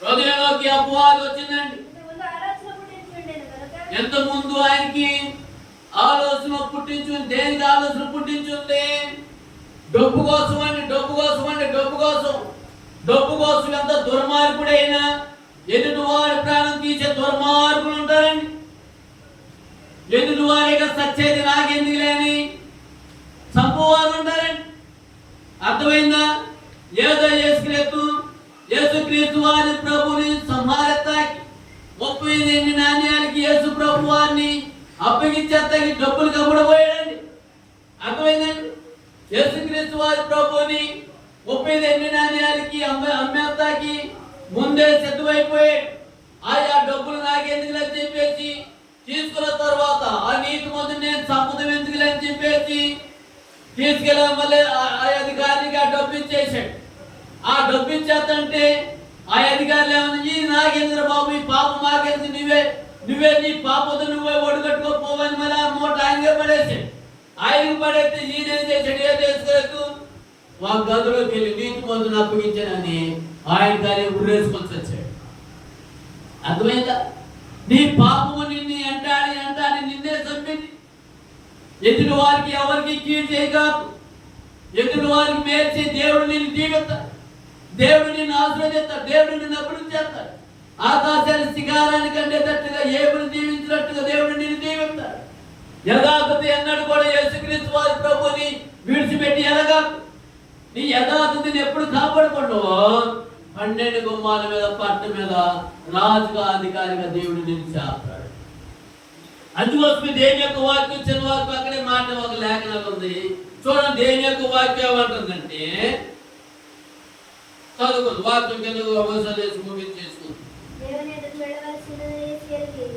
హృదయంలోకి అపవాది వచ్చిందండి. ఎంత ముందు ఆయనకి ఆలోచన పుట్టించుంది. దేనికి ఆలోచన పుట్టించుంది? డబ్బు కోసం అండి. డబ్బు కోసం ఎంత దుర్మార్గుడైనా ఎదుటివారి ప్రాణం తీసే దుర్మార్గులు ఉంటారండి. ఎదుటివారిగా సచ్చేది నాకెందుకు లేని చంపువారు ఉంటారండి. అర్థమైందా? ఏదో యేసుక్రీస్తు వారి ప్రభుని సంహారతాకి 38 నాణ్యాలకి యేసు ప్రభు వారిని అప్పగించేస్తాకి డబ్బులు కమ్ముడపోయాడండి. అర్థమైందండి? యేసుక్రీస్తు వారి ప్రభుని 38 నాణ్యాలకి అమ్మేస్తాకి ముందే సిద్ధమైపోయాడు. ఆయా డబ్బులు నాకెందుకు అని చెప్పేసి తీసుకున్న తర్వాత ఆ నీతి మందు నేను సంపదం ఎందుకు అని చెప్పేసి తీసుకెళ్ళ మళ్ళీ ఆ అధికారికి ఆ డబ్బు ఇచ్చేసాడు. ఆ డబ్బు ఇచ్చేస్తంటే ఆ అధికారులు ఏమన్నా నాకెందుకు బాబు ఈ పాప మాకెందుకు, నువ్వే నీ పాపతో నువ్వే ఒడిగట్టుకోపోవని మళ్ళీ ఆ మూట ఆయనకే పడేసాడు. ఆయనకు పడేస్తే ఈయనేం చేశాడు? ఏ చేసుకోలేదు వాళ్ళ గదిలోకి వెళ్ళి నీతి మందును అప్పగించానని ఆయన కానీ ఉరేసుకొని వచ్చాడు. అర్థమైందా? నీ పాపము నిన్ను అంటాని నిన్నే చంపింది. ఎదుటి వారికి ఎవరికి కీడు చేయకాదు, ఎదుటి వారికి మేల్చే దేవుడు నిన్ను దీవిస్తాడు, దేవుడు నిన్ను ఆశీర్వదిస్తాడు, దేవుడు నిన్ను అభివృద్ధి చేస్తాడు. ఆకాశాన్ని శిఖరానికి అందేటట్టుగా ఏబుని దీవించినట్టుగా దేవుడు నిన్ను దీవిస్తాడు. యథార్థత ఎన్నడూ కూడా యేసుక్రీస్తు వారి ప్రభుని విడిచిపెట్టి ఎలాగా నీ యథార్థతని ఎప్పుడు కాపాడుకుంటావో 12 గుమ్మాల మీద పట్ట మీద రాజుగా అధికారిగా దేవుడు నిన్ను చేస్తాడు. అందుకోసమే దేవుని యొక్క వాక్యం చిన్న వాక్యం అక్కడే మాట ఒక లేఖనాలు ఉంది. చూడండి దేవుని యొక్క వాక్యం ఏమంటుందంటే, చదువుకోండి వాక్యం కింద అవసరం చేసి ముగించేసుకుంది. దేవుని ఎదుట వెళ్ళవలసినది ఎరిగి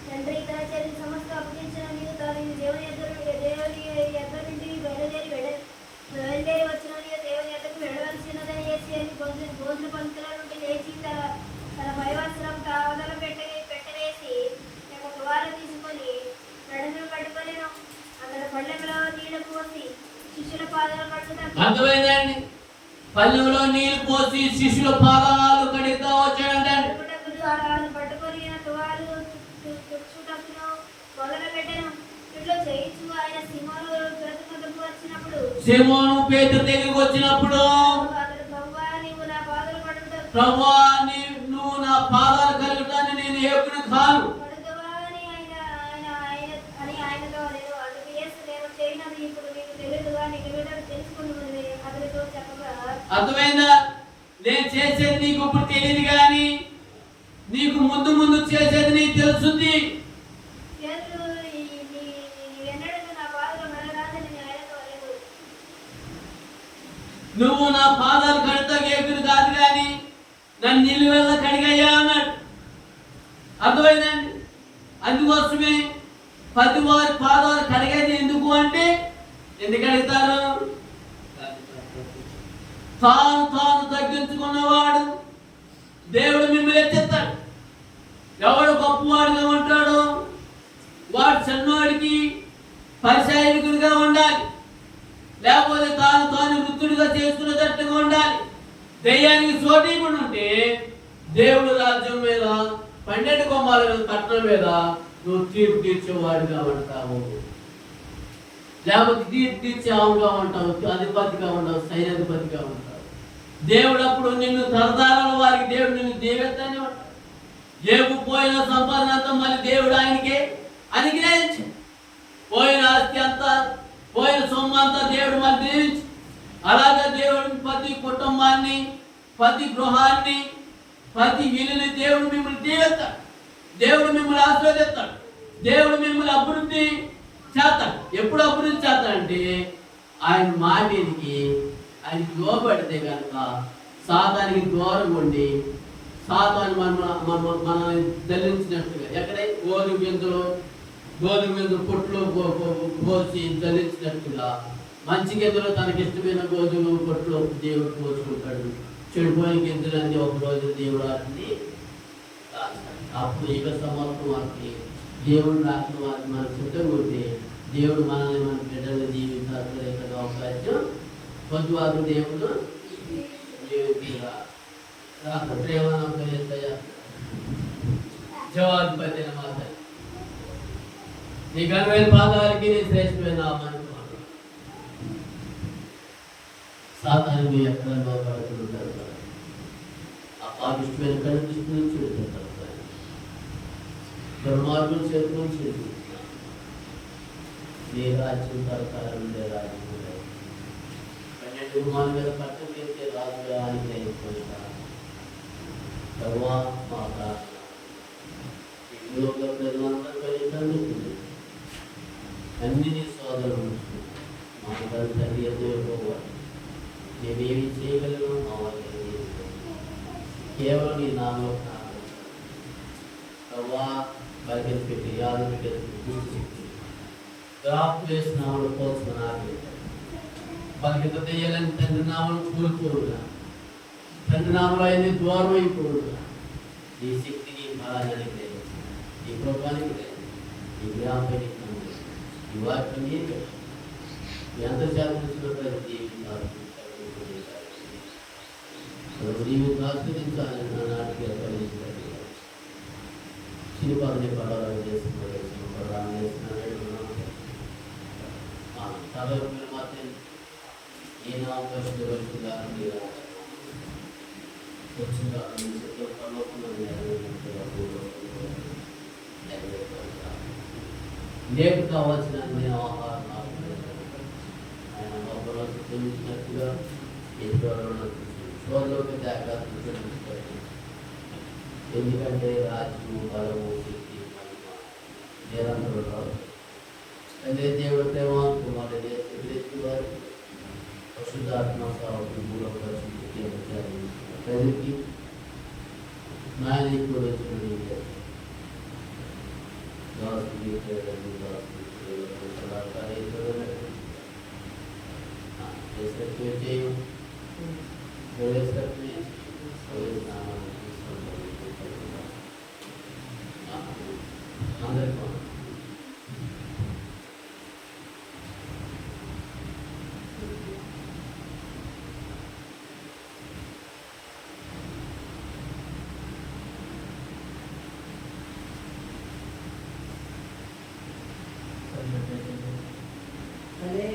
తండ్రి తన చెల్లి సమస్త అప్పగించిన నీవు తాను దేవుని ఎదురు నుండి బయలుదేరి వచ్చిన నీవు దేవుని ఎదుకు వెళ్ళవలసినదని చేసి అని భోజన పంక్తుల నుండి లేచి తన భయవస్త్రం కావదల పెట్టవేసి ఒక తువాల తీసుకొని నడుమును కట్టుకొనెను. అతడు పళ్ళెంలో నీళ్లు పోసి శిష్యుల పాదాలు కట్టుతాడు. అర్థమైందండి? పల్లెంలో నీళ్లు పోసి శిష్యుల పాదాలు కడుగుతా వచ్చాడంటే పట్టుకొని తువాలు తుడుచుటకును మొదలుపెట్టెను. ఇంట్లో చేయించు ఆయన సీమోను పేతురు దగ్గరికి వచ్చినప్పుడు, ప్రభువా నువ్వు నా పాదాలు కలుగుతాను, నేను ఏకుని కాను. అర్థమైందా? నేను చేసేది నీకు ఇప్పుడు తెలియదు, కానీ నీకు ముందు ముందు చేసేది నీకు తెలుస్తుంది. నువ్వు నా పాదాలు కడుతా ఏకుని కాదు, కానీ నన్ను నిలువెల్ల కడిగయ్యా అన్నాడు. అర్థమైందండి? అందుకోసమే ప్రతి వారి పాదాలు కడిగేది ఎందుకు అంటే, ఎందుకు అడుగుతారు? తాను తగ్గించుకున్నవాడు దేవుడు మిమ్మల్ని ఎత్తేస్తాడు. ఎవడు గొప్పవాడుగా ఉంటాడో వాడు చిన్నవాడికి పరిచాయకుడిగా ఉండాలి, లేకపోతే తాను వృత్తుడిగా చేసుకునేటట్టుగా ఉండాలి. దెయ్యానికి చోటీకుండా ఉంటే దేవుడు రాజ్యం మీద 12 కొమ్మాల మీద పట్టణం మీద నువ్వు తీర్పు తీర్చేవాడిగా ఉంటావు, లేకపోతే తీర్పు తీర్చే ఆవుగా ఉంటావు, అధిపతిగా ఉండవు, సైన్యాధిపతిగా ఉంటావు. దేవుడు అప్పుడు నిన్ను తరతరాల వారికి దేవుడు నిన్ను దీవెత్తనే ఉంటాడు. ఏపు పోయిన సంపాదన అంతా మళ్ళీ దేవుడు ఆయనకే అనుగ్రహించు. పోయిన ఆస్తి అంతా, పోయిన సొమ్ము అంతా దేవుడు మళ్ళీ దీవించు. అలాగే దేవుడు ప్రతి కుటుంబాన్ని, ప్రతి గృహాన్ని, ప్రతి ఇల్లుని దేవుడు మిమ్మల్ని దీవెత్తాడు. దేవుడు మిమ్మల్ని ఆశీర్వదిస్తాడు. దేవుడు మిమ్మల్ని అభివృద్ధి చేస్తాడు. ఎప్పుడు అభివృద్ధి చేస్తాడంటే ఆయన మాటకి ఆయనకి లోబడితే కనుక సాతానికి దూరం ఉండి సాతాను మనల్ని దళించినట్టుగా, ఎక్కడై గోధుమ గింజలు పొట్లు పోసి దళించినట్టుగా మంచి గింజలు తనకి ఇష్టమైన గోధుమ పొట్లు దేవుడు పోసుకుంటాడు. చెడిపోయిన గింజలన్నీ ఒక రోజు దేవుడు వాటిని అప్పుడు ఇక సమర్థం దేవుడు రాసిన వారికి మన సిద్ధంగా ఉంటే దేవుడు మనల్ని మన బిడ్డలు జీవితాలు అవకాశం పొద్దువారు దేవుడు జవాబుపతి మాట నీ ఘనమైన పాదాలకి నీ శ్రేష్టమైన నామానికి సాతాను ఎక్కడ లోపడుతుంటారు. ఆ పాపిష్టమైన కనిపిస్తూ నుంచి వెళ్తుంటారు. దుర్మార్గుల చేతుల నుంచి నీ రాజ్యం తరతరాలు ఉండే రాజ్యం 12 గుమ్మాల మీద పట్టం చేసే రాజుగా ఆయన అయిపోయినా ప్రభువా మా ప్రజలందరూ అన్ని నీ సోదరులు మా తండ్రి ఎదుర్కోవాలి. మేమేమి చేయగలను మా వాళ్ళు కేవలం నీ నామలో ప్రభువా బలికి పెట్టి యాదు పెట్టి గ్రాఫ్ వేసినామలు పోల్చుకుని ఆగలేదు. బలికిత తెయ్యాలని తండ్రి నామలు కూలిపోరుగా, తండ్రి నామలు అయింది దూరం అయిపోరుగా. నీ శక్తిని బలానికి లేదు, నీ ప్రభుత్వానికి లేదు, నీ గ్రామానికి ఈ వాక్యం మీ అందరి చేత జీవితాలు ఆస్వాదించాలని నా నాటికి అప్పగించాలి. శ్రీపాదని పడాలని చేసుకున్నాడు మీరు మాత్రం ఏ నామకం వచ్చిందా నేపు కావాల్సిన అన్ని ఆహారం ఆయన మొక్కలు చూపించినట్టుగా ఎదురు చోరులోకి జాగ్రత్తలు ఎందుకంటే రాజ్యము బలము శక్తి మహిమ నిరంతరం రాదు. అదే దేవుడు ప్రేమ కుమారుడే వారి పరిశుద్ధాత్మ సావకుడు మూలపరిచి ప్రజలకి నాయన కూడా వచ్చిన అందరికీ అదే